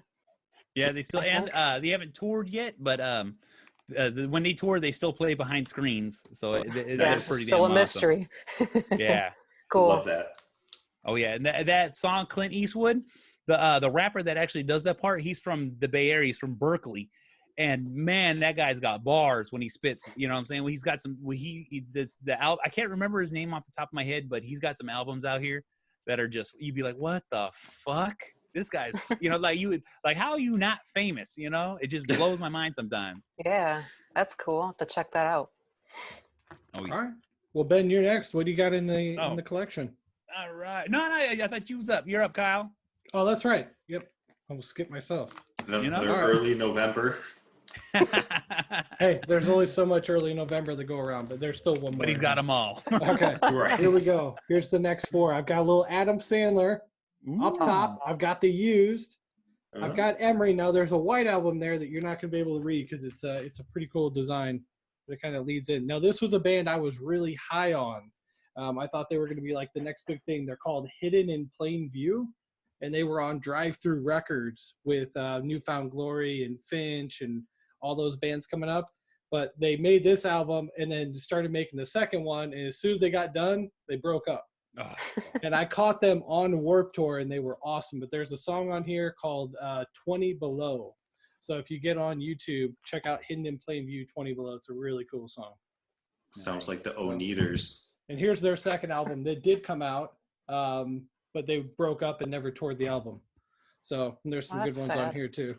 Yeah, they still, and they haven't toured yet, but when they tour, they still play behind screens. So that's pretty still damn a mystery. Awesome. Yeah, cool. Love that. Oh yeah, and that song Clint Eastwood, the rapper that actually does that part, he's from the Bay Area, he's from Berkeley. And man, that guy's got bars when he spits. You know what I'm saying? Well, he's got some. I can't remember his name off the top of my head, but he's got some albums out here that are just. You'd be like, what the fuck? This guy's. Like how are you not famous? You know, it just blows my mind sometimes. Yeah, that's cool. I'll have to check that out. Oh, yeah. All right. Well, Ben, you're next. What do you got in the collection? All right. No, I thought you was up. You're up, Kyle. Oh, that's right. Yep. I will skip myself. Early November. Hey, there's only so much early November to go around, but there's still one more. But he's got them all. Okay, Right. Here we go. Here's the next 4. I've got a little Adam Sandler up top. I've got The Used. I've got Emery. Now there's a white album there that you're not going to be able to read because it's a pretty cool design that kind of leads in. Now this was a band I was really high on. I thought they were going to be like the next big thing. They're called Hidden in Plain View, and they were on Drive-Thru Records with Newfound Glory and Finch and all those bands coming up. But they made this album and then started making the second one, and as soon as they got done, they broke up. Oh. And I caught them on Warped Tour, and they were awesome. But there's a song on here called 20 Below. So if you get on YouTube, check out Hidden in Plain View 20 Below. It's a really cool song. Sounds like the O-Neaters. And here's their second album that did come out, but they broke up and never toured the album. So there's some good ones on here too.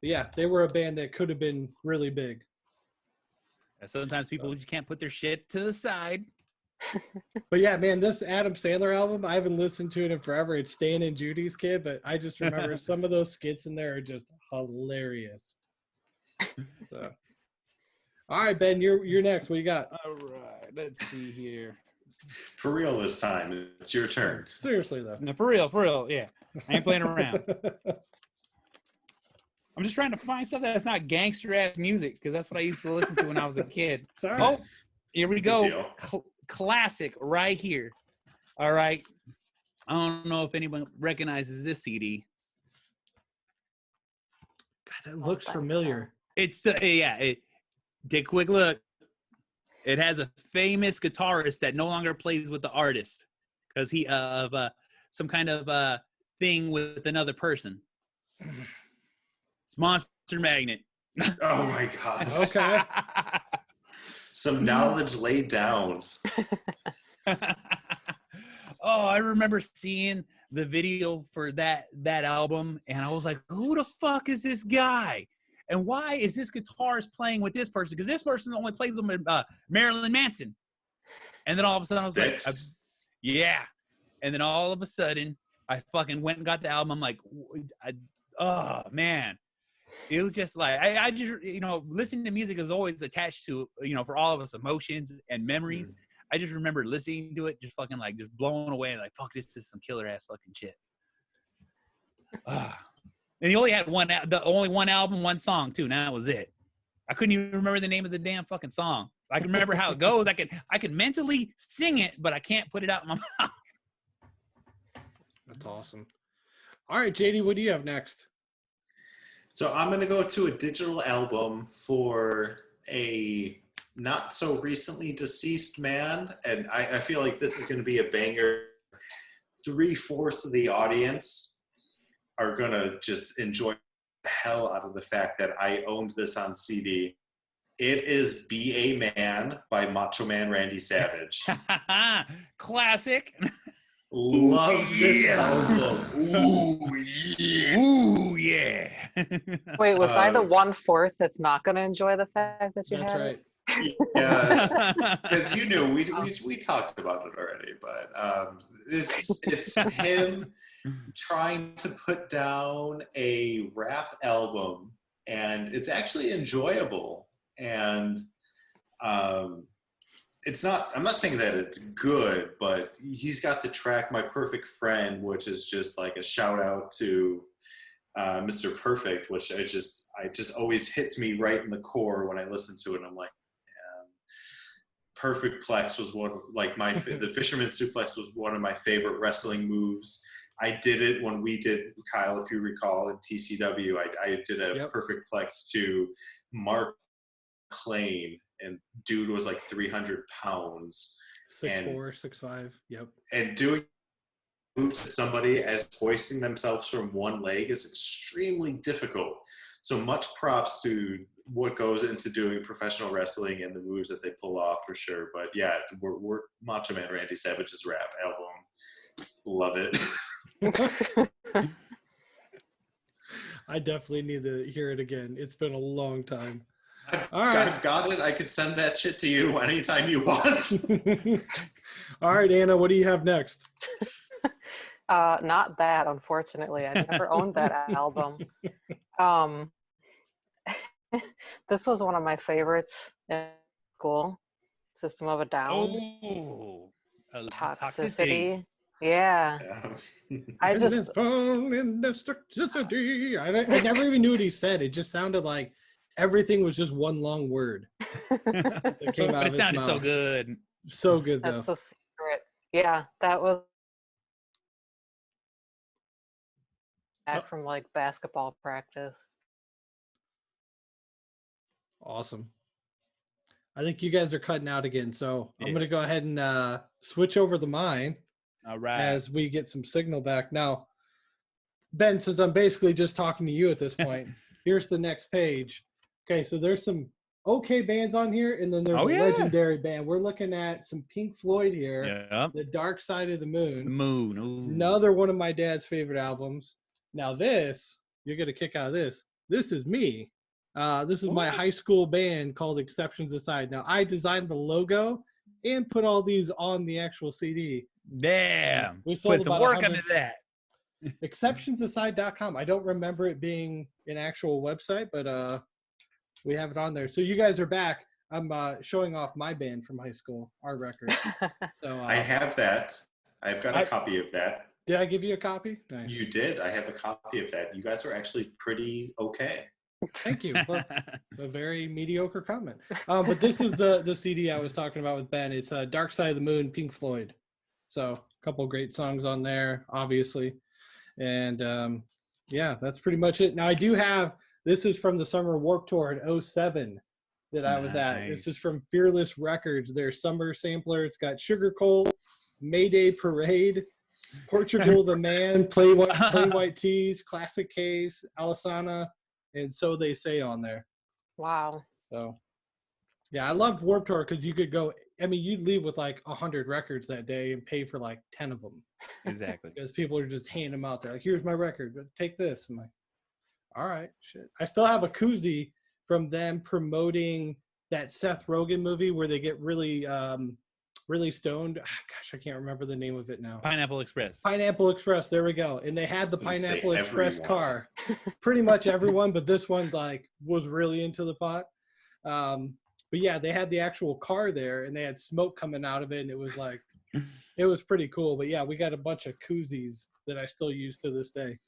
But yeah, they were a band that could have been really big. Sometimes people just can't put their shit to the side. But yeah, man, this Adam Sandler album, I haven't listened to it in forever. It's Stan and Judy's Kid, but I just remember some of those skits in there are just hilarious. So, all right, Ben, you're next. What you got? All right, let's see here. For real this time, it's your turn. Seriously though. No, for real, yeah. I ain't playing around. I'm just trying to find stuff that's not gangster ass music because that's what I used to listen to when I was a kid. Sorry. Oh, here we go. Classic right here. All right. I don't know if anyone recognizes this CD. God, that looks familiar. It's take a quick look. It has a famous guitarist that no longer plays with the artist because he of some kind of thing with another person. It's Monster Magnet. Oh my gosh. Okay. Some knowledge laid down. Oh, I remember seeing the video for that album, and I was like, who the fuck is this guy? And why is this guitarist playing with this person? Because this person only plays with Marilyn Manson. And then all of a sudden I was like, yeah. And then all of a sudden I fucking went and got the album. I'm like, oh man. It was just like, I just, listening to music is always attached to, for all of us, emotions and memories. Mm. I just remember listening to it, just fucking like, just blown away. Like, fuck, this is some killer ass fucking shit. And he only had only one album, one song too. Now that was it. I couldn't even remember the name of the damn fucking song. I can remember how it goes. I can mentally sing it, but I can't put it out in my mouth. That's awesome. All right, JD, what do you have next? So I'm going to go to a digital album for a not so recently deceased man. And I feel like this is going to be a banger. 3/4 of the audience are going to just enjoy the hell out of the fact that I owned this on CD. It is Be a Man by Macho Man Randy Savage. Classic. Love this album. Ooh, yeah. Ooh, yeah. Wait, was I the 1/4 that's not going to enjoy the fact that you That's had right. Yeah, because you knew we talked about it already, but it's him trying to put down a rap album, and it's actually enjoyable. And it's not, I'm not saying that it's good, but he's got the track My Perfect Friend, which is just like a shout out to Mr. Perfect, which I just always hits me right in the core when I listen to it. I'm like, man, Perfect Plex was one, like the Fisherman Suplex was one of my favorite wrestling moves. I did it when we did, Kyle, if you recall, in TCW, I did a Perfect Plex to Mark Clain, and dude was like 300 pounds. 6'4", 6'5", yep. And doing move to somebody as hoisting themselves from one leg is extremely difficult. So much props to what goes into doing professional wrestling and the moves that they pull off for sure. But yeah, we're Macho Man Randy Savage's rap album. Love it. I definitely need to hear it again. It's been a long time. I've got it. I could send that shit to you anytime you want. All right, Anna, what do you have next? Not that, unfortunately. I never owned that album. This was one of my favorites in school. System of a Down. Oh, Toxicity. Yeah. I just I never even knew what he said. It just sounded like everything was just one long word. That came out but of it sounded his so mouth. good. So good, though. That's the secret. Yeah, that was back from like basketball practice. Awesome. I think you guys are cutting out again, so I'm going to go ahead and switch over to mine. All right. As we get some signal back. Now, Ben, since I'm basically just talking to you at this point, here's the next page. Okay, so there's some okay bands on here, and then there's a legendary band. We're looking at some Pink Floyd here. Yeah. The Dark Side of the Moon. The Moon. Ooh. Another one of my dad's favorite albums. Now this, you're going to kick out of this. This is me. This is my high school band called Exceptions Aside. Now, I designed the logo and put all these on the actual CD. Damn. We sold put some about work into that. Exceptionsaside.com. I don't remember it being an actual website, but we have it on there. So you guys are back. I'm showing off my band from high school, our record. So I have that. I've got a copy of that. Did I give you a copy? Nice. You did. I have a copy of that. You guys are actually pretty okay. Thank you. Well, a very mediocre comment. But this is the CD I was talking about with Ben. It's Dark Side of the Moon, Pink Floyd. So a couple great songs on there, obviously. And yeah, that's pretty much it. Now I do have, this is from the Summer Warped Tour in 07 that I was at. This is from Fearless Records, their summer sampler. It's got Sugar Colt, Mayday Parade, Portugal the Man, Plain White Tees, Classic Case, Alisana, and So They Say on there. Wow. So, yeah, I loved Warped Tour because you could go. I mean, you'd leave with like 100 records that day and pay for like 10 of them. Exactly. Because people are just handing them out there. Like, here's my record, but take this. I'm like, all right, shit. I still have a koozie from them promoting that Seth Rogen movie where they get really, really stoned. Gosh, I can't remember the name of it now. Pineapple Express. Pineapple Express. There we go. And they had the You say Pineapple Express everyone. car. Pretty much everyone, but this one like was really into the pot. But yeah, they had the actual car there, and they had smoke coming out of it, and it was like, it was pretty cool. But yeah, we got a bunch of koozies that I still use to this day.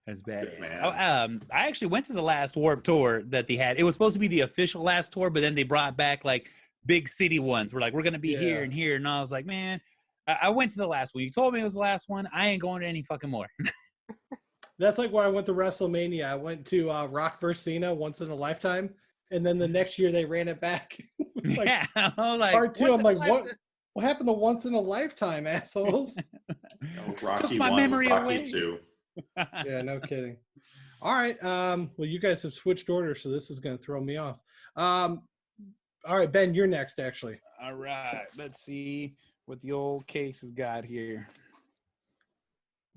That's bad. Good man. I actually went to the last Warped Tour that they had. It was supposed to be the official last tour, but then they brought back like big city ones. We're like, we're gonna be here and here, and I was like, man, I went to the last one. You told me it was the last one. I ain't going to any fucking more. That's like why I went to WrestleMania. I went to Rock vs. Cena once in a lifetime, and then the next year they ran it back. It's like, yeah, I was like, part two. I'm like, what? What happened to once in a lifetime, assholes? Rocky my 1, memory Rocky away. 2. Yeah, no kidding. All right. Well, you guys have switched orders, so this is going to throw me off. All right, Ben, you're next, actually. All right, let's see what the old case has got here.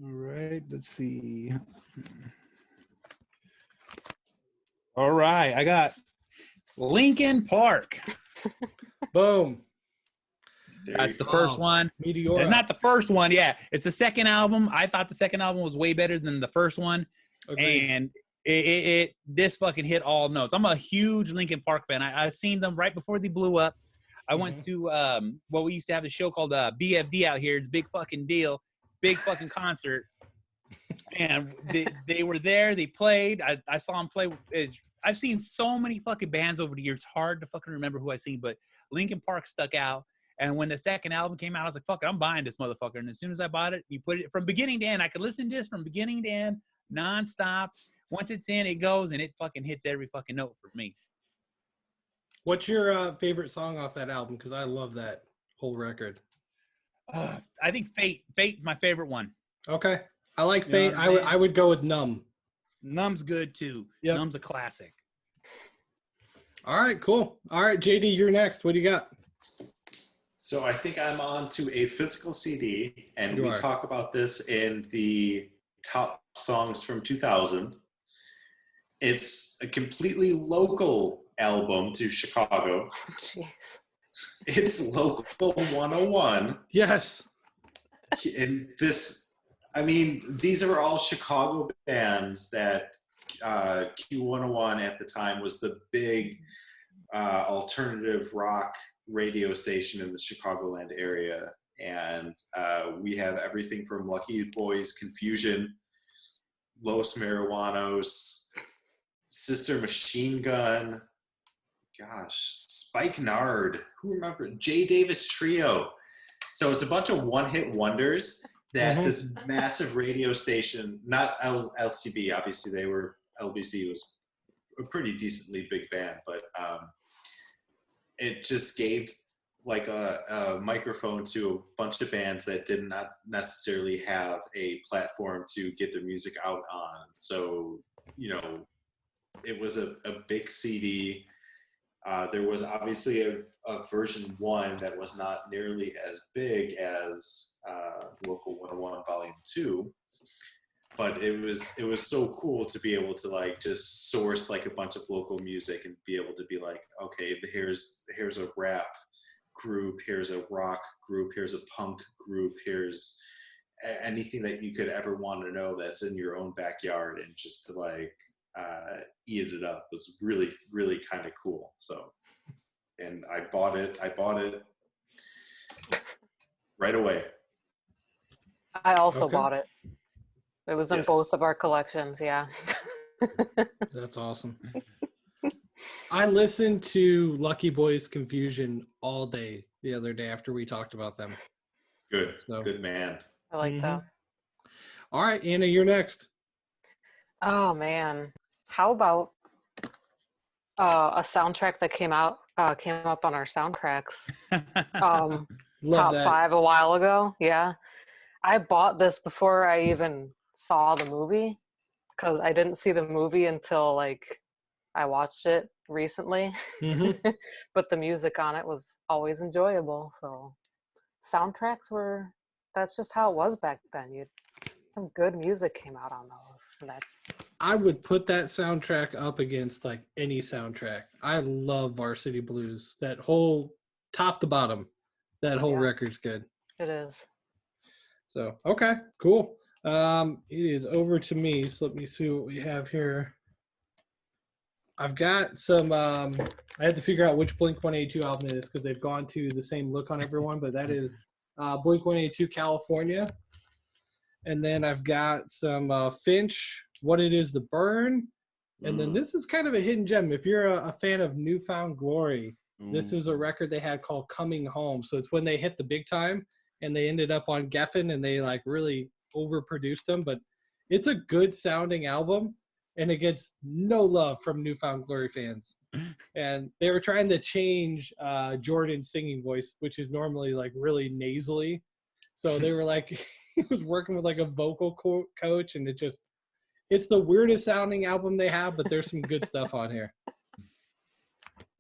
All right, let's see. All right, I got Linkin Park. Boom. There That's you the go. first one. Meteora. It's not the first one, yeah. It's the second album. I thought the second album was way better than the first one. Agreed. And this fucking hit all notes. I'm a huge Linkin Park fan. I seen them right before they blew up. I went to what we used to have a show called BFD out here. It's a big fucking deal, big fucking concert. And they were there. They played. I saw them play. I've seen so many fucking bands over the years. It's hard to fucking remember who I seen, but Linkin Park stuck out. And when the second album came out, I was like, fuck it, I'm buying this motherfucker. And as soon as I bought it, you put it from beginning to end. I could listen to this from beginning to end, nonstop. Once it's in, it goes, and it fucking hits every fucking note for me. What's your favorite song off that album? Because I love that whole record. I think Fate. Fate, my favorite one. Okay. I like You know Fate. what I'm saying? I would go with Numb. Numb's good, too. Yep. Numb's a classic. All right, cool. All right, JD, you're next. What do you got? So I think I'm on to a physical CD, and You we are. talk about this in the top songs from 2000. It's a completely local album to Chicago. Jeez. It's Local 101. Yes. And this, I mean, these are all Chicago bands that Q101 at the time was the big alternative rock radio station in the Chicagoland area. And we have everything from Lucky Boys, Confusion, Los Marijuanos, Sister Machine Gun, gosh, Spike Nard, who remember? Jay Davis Trio. So it's a bunch of one-hit wonders that this massive radio station, not LCB, obviously LBC was a pretty decently big band, but it just gave like a microphone to a bunch of bands that did not necessarily have a platform to get their music out on. So, you know, it was a big CD. There was obviously a version 1 that was not nearly as big as Local 101 Volume 2. But it was so cool to be able to like just source like a bunch of local music and be able to be like, okay, here's a rap group, here's a rock group, here's a punk group, here's anything that you could ever want to know that's in your own backyard, and just to like eat it up was really, really kind of cool. So, and I bought it right away. I also Okay. bought it. It was in Yes. both of our collections, yeah. That's awesome. I listened to Lucky Boys Confusion all day the other day after we talked about them. Good, So- good man. I like that. All right, Anna, you're next. Oh man, how about a soundtrack that came up on our soundtracks Love top that. 5 a while ago? Yeah, I bought this before I even saw the movie because I didn't see the movie until like I watched it recently, Mm-hmm. but the music on it was always enjoyable. So soundtracks were, that's just how it was back then. Some good music came out on those. And that's, I would put that soundtrack up against like any soundtrack. I love Varsity Blues. That whole top to bottom, that whole yeah, record's good. it is. So okay, cool. It is over to me. So let me see what we have here. I've got some. I had to figure out which Blink 182 album it is because they've gone to the same look on everyone, but that is Blink 182 California. And then I've got some Finch, What It Is to Burn. And then this is kind of a hidden gem. If you're a fan of Newfound Glory, this is a record they had called Coming Home. So it's when they hit the big time and they ended up on Geffen and they like really overproduced them. But it's a good sounding album and it gets no love from Newfound Glory fans. And they were trying to change Jordan's singing voice, which is normally like really nasally. So they were like, he was working with like a vocal coach, and it's the weirdest sounding album they have, but there's some good stuff on here.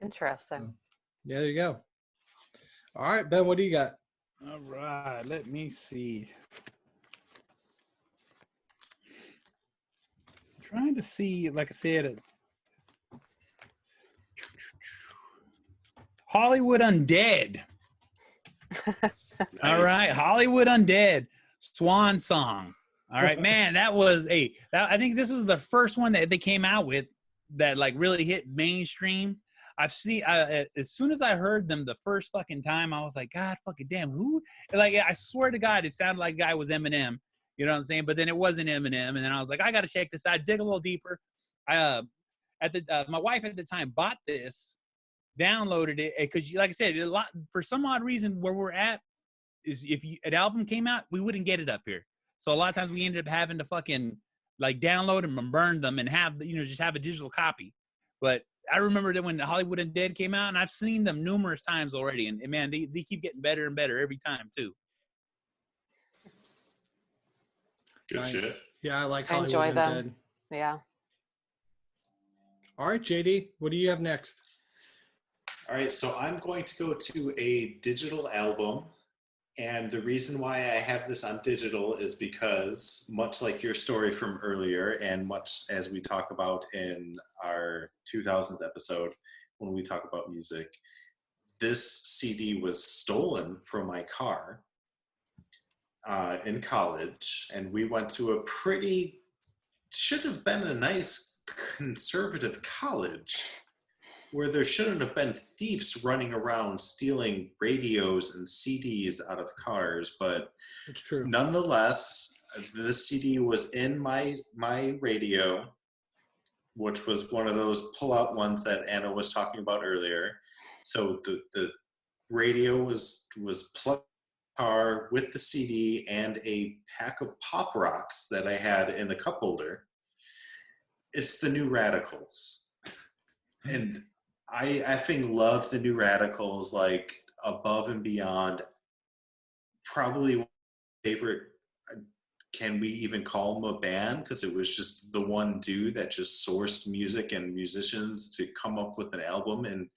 Interesting. Yeah, there you go. All right, Ben, what do you got? All right, let me see. I'm trying to see, like I said, Hollywood Undead. All right, Hollywood Undead, Swan Song. All right, man, I think this was the first one that they came out with that like really hit mainstream. I've seen as soon as I heard them the first fucking time, I was like, God fucking damn, who? Like, I swear to God, it sounded like the guy was Eminem. You know what I'm saying? But then it wasn't Eminem, and then I was like, I gotta check this out, dig a little deeper. My wife at the time bought this, downloaded it because, like I said, for some odd reason where we're at is if an album came out, we wouldn't get it up here. So a lot of times we ended up having to fucking like download them and burn them and have just have a digital copy. But I remember that when Hollywood Undead came out, and I've seen them numerous times already, and man, they keep getting better and better every time too. Good shit. Yeah, I like I Hollywood enjoy them. Undead. Yeah. All right, JD, what do you have next? All right, so I'm going to go to a digital album. And the reason why I have this on digital is because, much like your story from earlier, and much as we talk about in our 2000s episode when we talk about music, this CD was stolen from my car in college. And we went to should have been a nice conservative college, where there shouldn't have been thieves running around stealing radios and CDs out of cars. But It's true. Nonetheless, the CD was in my radio, which was one of those pull-out ones that Anna was talking about earlier. So the radio was plugged in the car with the CD and a pack of Pop Rocks that I had in the cup holder. It's the New Radicals. And I effing love the New Radicals, like above and beyond. Probably one of my favorite, can we even call them a band? Because it was just the one dude that just sourced music and musicians to come up with an album in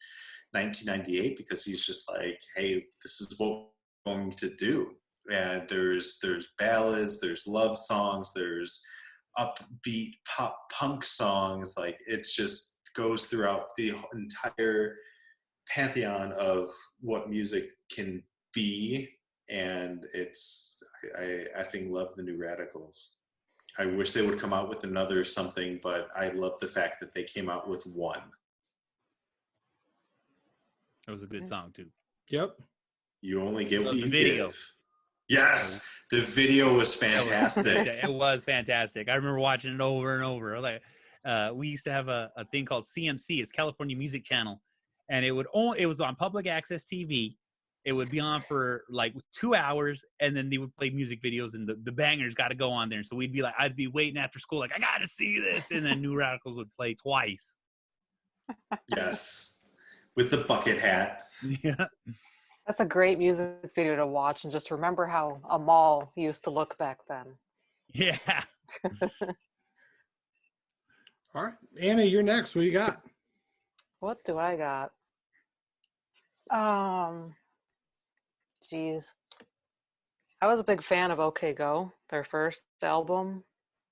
1998, because he's just like, hey, this is what we're going to do. And there's ballads, there's love songs, there's upbeat pop punk songs. Like, it's just goes throughout the entire pantheon of what music can be, and I think love the New Radicals. I wish they would come out with another something, but I love the fact that they came out with one. It was a good song too. Yep. You only get what you video. give. Yes, the video was fantastic. It was fantastic. I remember watching it over and over. Like, we used to have a thing called CMC, it's California Music Channel, and it was on public access TV. It would be on for like 2 hours, and then they would play music videos, and the bangers got to go on there. So we'd be like, I'd be waiting after school, like, I got to see this, and then New Radicals would play twice. Yes, with the bucket hat. Yeah. That's a great music video to watch, and just remember how a mall used to look back then. Yeah. All right, Anna, you're next. What do you got? What do I got? Geez. I was a big fan of OK Go, their first album,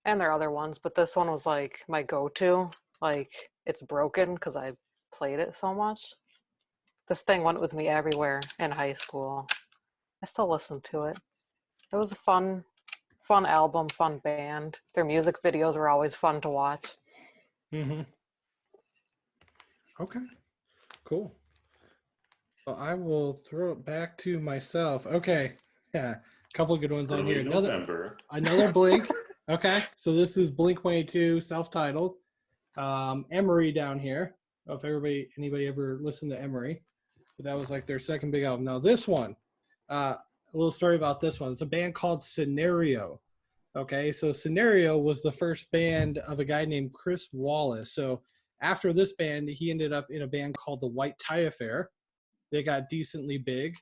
and their other ones, but this one was like my go-to. Like, it's broken because I played it so much. This thing went with me everywhere in high school. I still listen to it. It was a fun album, fun band. Their music videos were always fun to watch. Mm-hmm. Okay, cool. Well, I will throw it back to myself. Okay, yeah, a couple of good ones on here. Another Blink. Okay, so this is Blink-182, self-titled. Emery down here. I don't know if anybody ever listened to Emery, but that was like their second big album. Now this one, a little story about this one. It's a band called Scenario. Okay, so Scenario was the first band of a guy named Chris Wallace. So after this band, he ended up in a band called the White Tie Affair. They got decently big,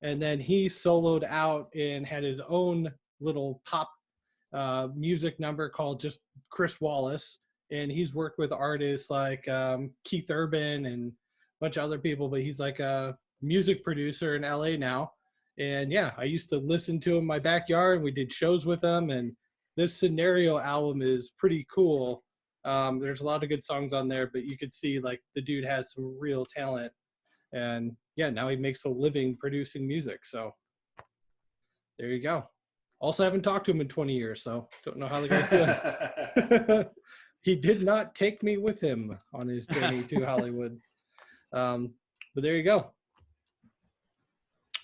and then he soloed out and had his own little pop music number called just Chris Wallace. And he's worked with artists like Keith Urban and a bunch of other people, but he's like a music producer in LA now. And yeah, I used to listen to him in my backyard, and we did shows with him. And this Scenario album is pretty cool. There's a lot of good songs on there, but you could see like the dude has some real talent. And yeah, now he makes a living producing music. So there you go. Also haven't talked to him in 20 years, so don't know how the guy's doing. He did not take me with him on his journey to Hollywood. But there you go.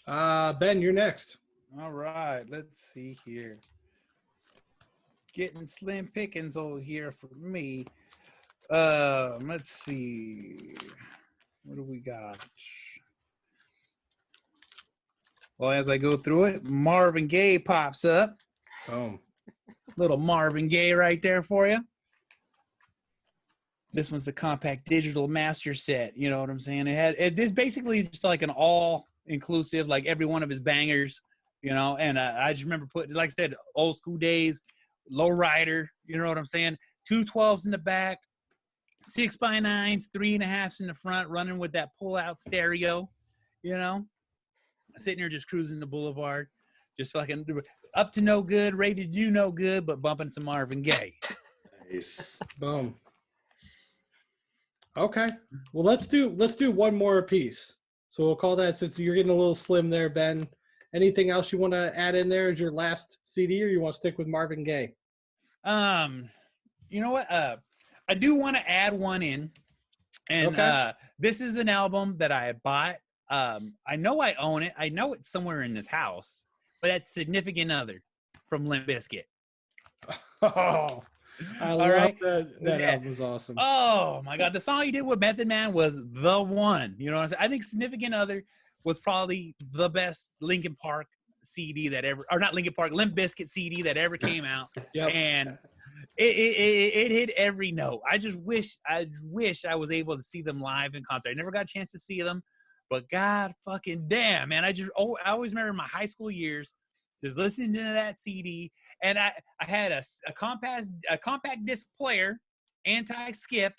Ben, you're next. All right, let's see here. Getting slim pickings over here for me. Let's see. What do we got? Well, as I go through it, Marvin Gaye pops up. Boom. Little Marvin Gaye right there for you. This one's the compact digital master set. You know what I'm saying? This basically just like an all-inclusive, like every one of his bangers, you know. And I just remember putting, like I said, old school days, low rider, you know what I'm saying? 2 12s in the back, 6x9s, 3.5s in the front, running with that pull-out stereo, you know. Sitting there just cruising the boulevard, just fucking up to no good, ready to do no good, but bumping some Marvin Gaye. Nice. Boom. Okay. Well, let's do one more apiece. So we'll call that, since you're getting a little slim there, Ben. Anything else you want to add in there as your last CD, or you want to stick with Marvin Gaye? You know what? I do want to add one in, and okay. This is an album that I had bought. I know I own it. I know it's somewhere in this house, but that's Significant Other from Limp Bizkit. Oh, I love that album was awesome. Oh my God. The song he did with Method Man was the one, you know what I'm saying? I think Significant Other was probably the best Linkin Park CD that ever, or not Linkin Park, Limp Bizkit CD that ever came out. Yep. And it hit every note. I wish I was able to see them live in concert. I never got a chance to see them. But God fucking damn, man. I always remember my high school years just listening to that CD. And I had a compact disc player, anti-skip,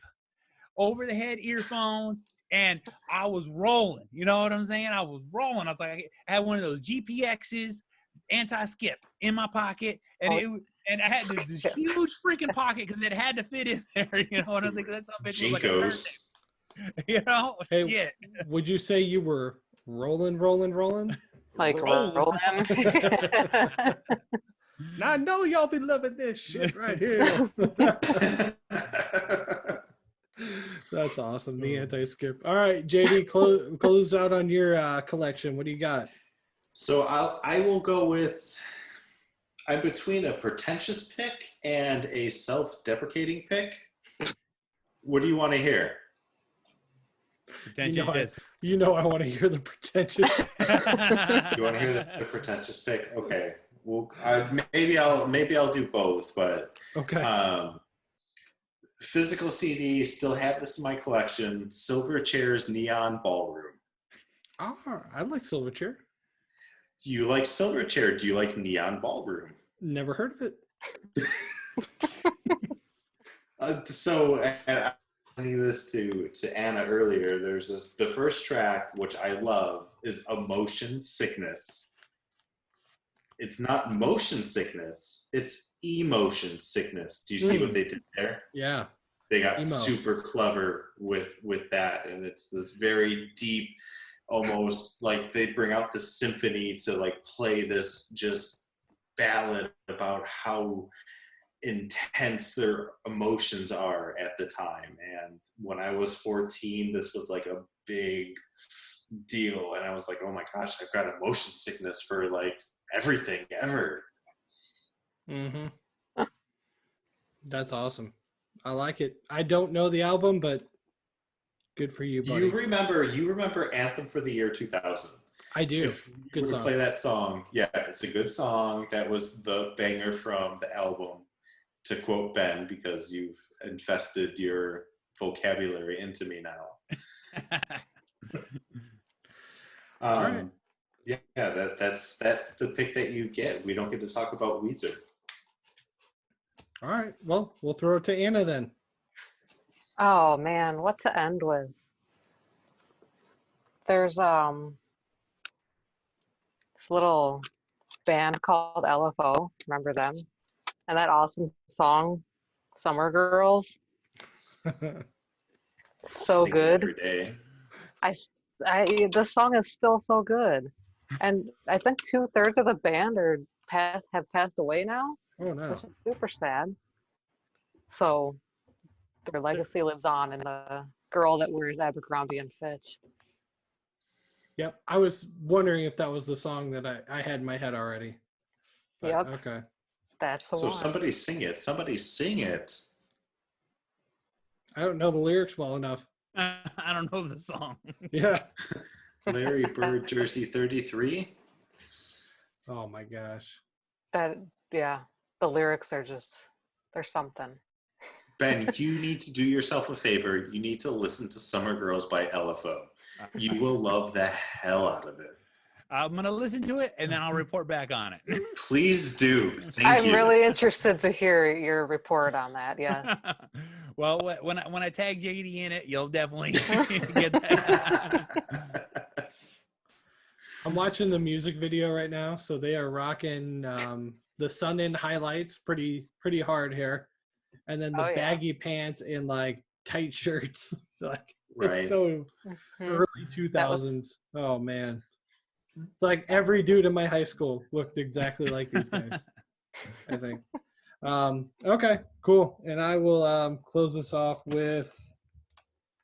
over-the-head earphones, and I was rolling. You know what I'm saying? I was rolling. I was like, I had one of those GPXs, anti-skip, in my pocket. And I had this huge freaking pocket because it had to fit in there. You know what I'm saying? That's how big it was. Like a turn. You know, hey, shit. Would you say you were rolling? Like rolling. Now I know y'all be loving this shit right here. That's awesome. The anti-skip. All right, JD, close out on your collection. What do you got? So I will go with, I'm between a pretentious pick and a self-deprecating pick. What do you want to hear? You know I want to hear the pretentious. You want to hear the pretentious pick? Okay. Well, maybe I'll do both, but okay. Physical CD, still have this in my collection. Silverchair's Neon Ballroom. Oh, I like Silverchair. You like Silverchair? Do you like Neon Ballroom? Never heard of it. So, and I knew this to Anna earlier. The first track, which I love, is Emotion Sickness. It's not motion sickness, it's emotion sickness. Do you see what they did there? Yeah. They got super clever with that, and it's this very deep, almost like they bring out the symphony to like play this just ballad about how intense their emotions are at the time. And when I was 14, this was like a big deal, and I was like, oh my gosh, I've got emotion sickness for like everything ever. That's awesome. I like it. I don't know the album, but good for you, buddy. You remember Anthem for the Year 2000. I do. If good you were song. to play that song, yeah, it's a good song. That was the banger from the album, to quote Ben, because you've infested your vocabulary into me now. All right. Yeah, that's the pick that you get. We don't get to talk about Weezer. All right. Well, we'll throw it to Anna then. Oh man, what to end with? There's this little band called LFO. Remember them? And that awesome song, Summer Girls. So Sing good. every day. The song is still so good, and I think 2/3 of the band have passed away now, Oh no. which is super sad. So their legacy lives on in the girl that wears Abercrombie and Fitch. Yep. I was wondering if that was the song that I had in my head already. But, Yep. Okay. That's the So one. somebody sing it. Somebody sing it. I don't know the lyrics well enough. I don't know the song. Yeah. Larry Bird, Jersey 33. Oh my gosh. The lyrics are they're something. Ben, you need to do yourself a favor. You need to listen to Summer Girls by LFO. You will love the hell out of it. I'm going to listen to it, and then I'll report back on it. Please do. Thank you. I'm really interested to hear your report on that. Yeah. Well, when I tag JD in it, you'll definitely get that. I'm watching the music video right now, so they are rocking the Sun In highlights pretty hard here, and then the baggy pants and like tight shirts, like Right. it's so early 2000s. Oh man, it's like every dude in my high school looked exactly like these guys. I think. Okay, cool. And I will close this off with.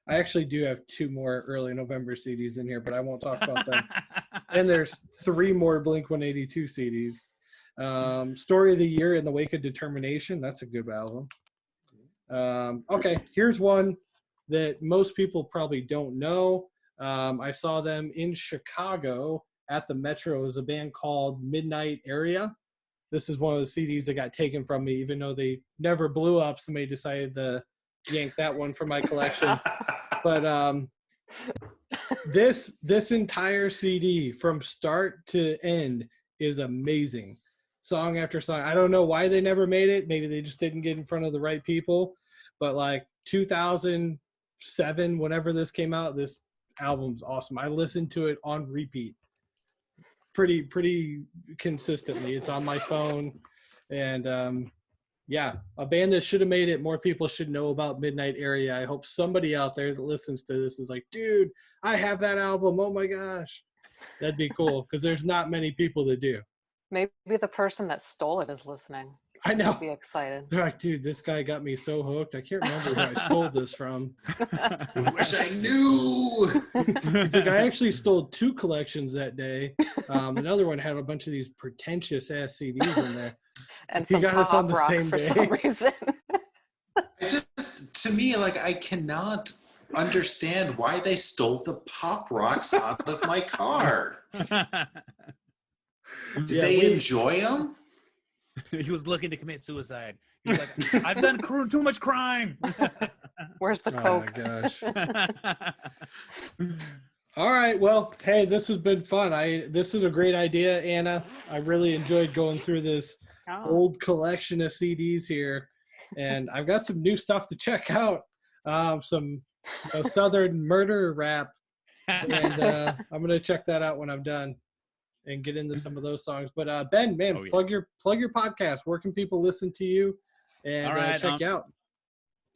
I actually do have 2 more early November CDs in here, but I won't talk about them. And there's 3 more Blink-182 CDs. Story of the Year, In the Wake of Determination. That's a good album. Okay, here's one that most people probably don't know. I saw them in Chicago at the Metro. It was a band called Midnight Area. This is one of the CDs that got taken from me, even though they never blew up. Somebody decided to yank that one from my collection. But this entire CD from start to end is amazing. Song after song. I don't know why they never made it. Maybe they just didn't get in front of the right people. But like 2007, whenever this came out, this album's awesome. I listened to it on repeat pretty consistently. It's on my phone. And yeah, a band that should have made it. More people should know about Midnight Area. I hope somebody out there that listens to this is like, dude, I have that album. Oh my gosh. That'd be cool, because there's not many people that do. Maybe the person that stole it is listening. I know. I'd be excited. They're like, dude, this guy got me so hooked. I can't remember who I stole this from. I wish I knew. He's like, I actually stole 2 collections that day. Another one had a bunch of these pretentious ass CDs in there. And He some got us on pop the rocks same for day. some reason. It's just, to me, like, I cannot understand why they stole the pop rocks out of my car. Did they enjoy them? He was looking to commit suicide. He was like, I've done too much crime. Where's the Coke? Oh my gosh. All right. Well, hey, this has been fun. This is a great idea, Anna. I really enjoyed going through this old collection of CDs here. And I've got some new stuff to check out. Some Southern murder rap. And I'm going to check that out when I'm done and get into some of those songs. But Ben, man, plug your podcast. Where can people listen to you and check you out?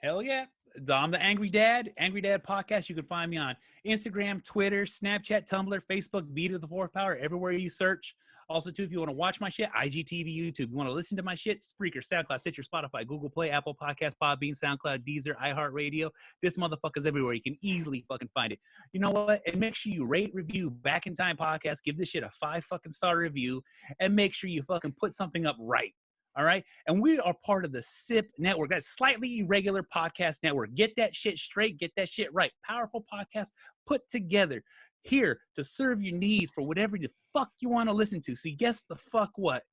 Hell yeah. I'm the Angry Dad Podcast. You can find me on Instagram, Twitter, Snapchat, Tumblr, Facebook, Beat of the Fourth Power, everywhere you search. Also, too, if you want to watch my shit, IGTV, YouTube. You want to listen to my shit, Spreaker, SoundCloud, Stitcher, Spotify, Google Play, Apple Podcasts, Podbean, SoundCloud, Deezer, iHeartRadio. This motherfucker's everywhere. You can easily fucking find it. You know what? And make sure you rate, review Back in Time Podcast. Give this shit a 5-star review. And make sure you fucking put something up right. All right. And we are part of the SIP network. That's Slightly Irregular Podcast Network. Get that shit straight. Get that shit right. Powerful podcast put together here to serve your needs for whatever the fuck you want to listen to. See, guess the fuck what?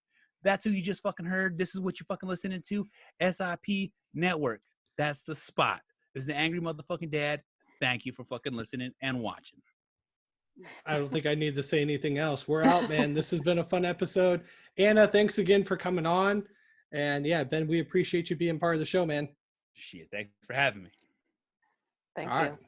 That's who you just fucking heard. This is what you're fucking listening to. SIP Network. That's the spot. This is the Angry Motherfucking Dad. Thank you for fucking listening and watching. I don't think I need to say anything else. We're out, man. This has been a fun episode. Anna, thanks again for coming on. And yeah, Ben, we appreciate you being part of the show, man. Shit, thanks for having me. Thank All you. Right.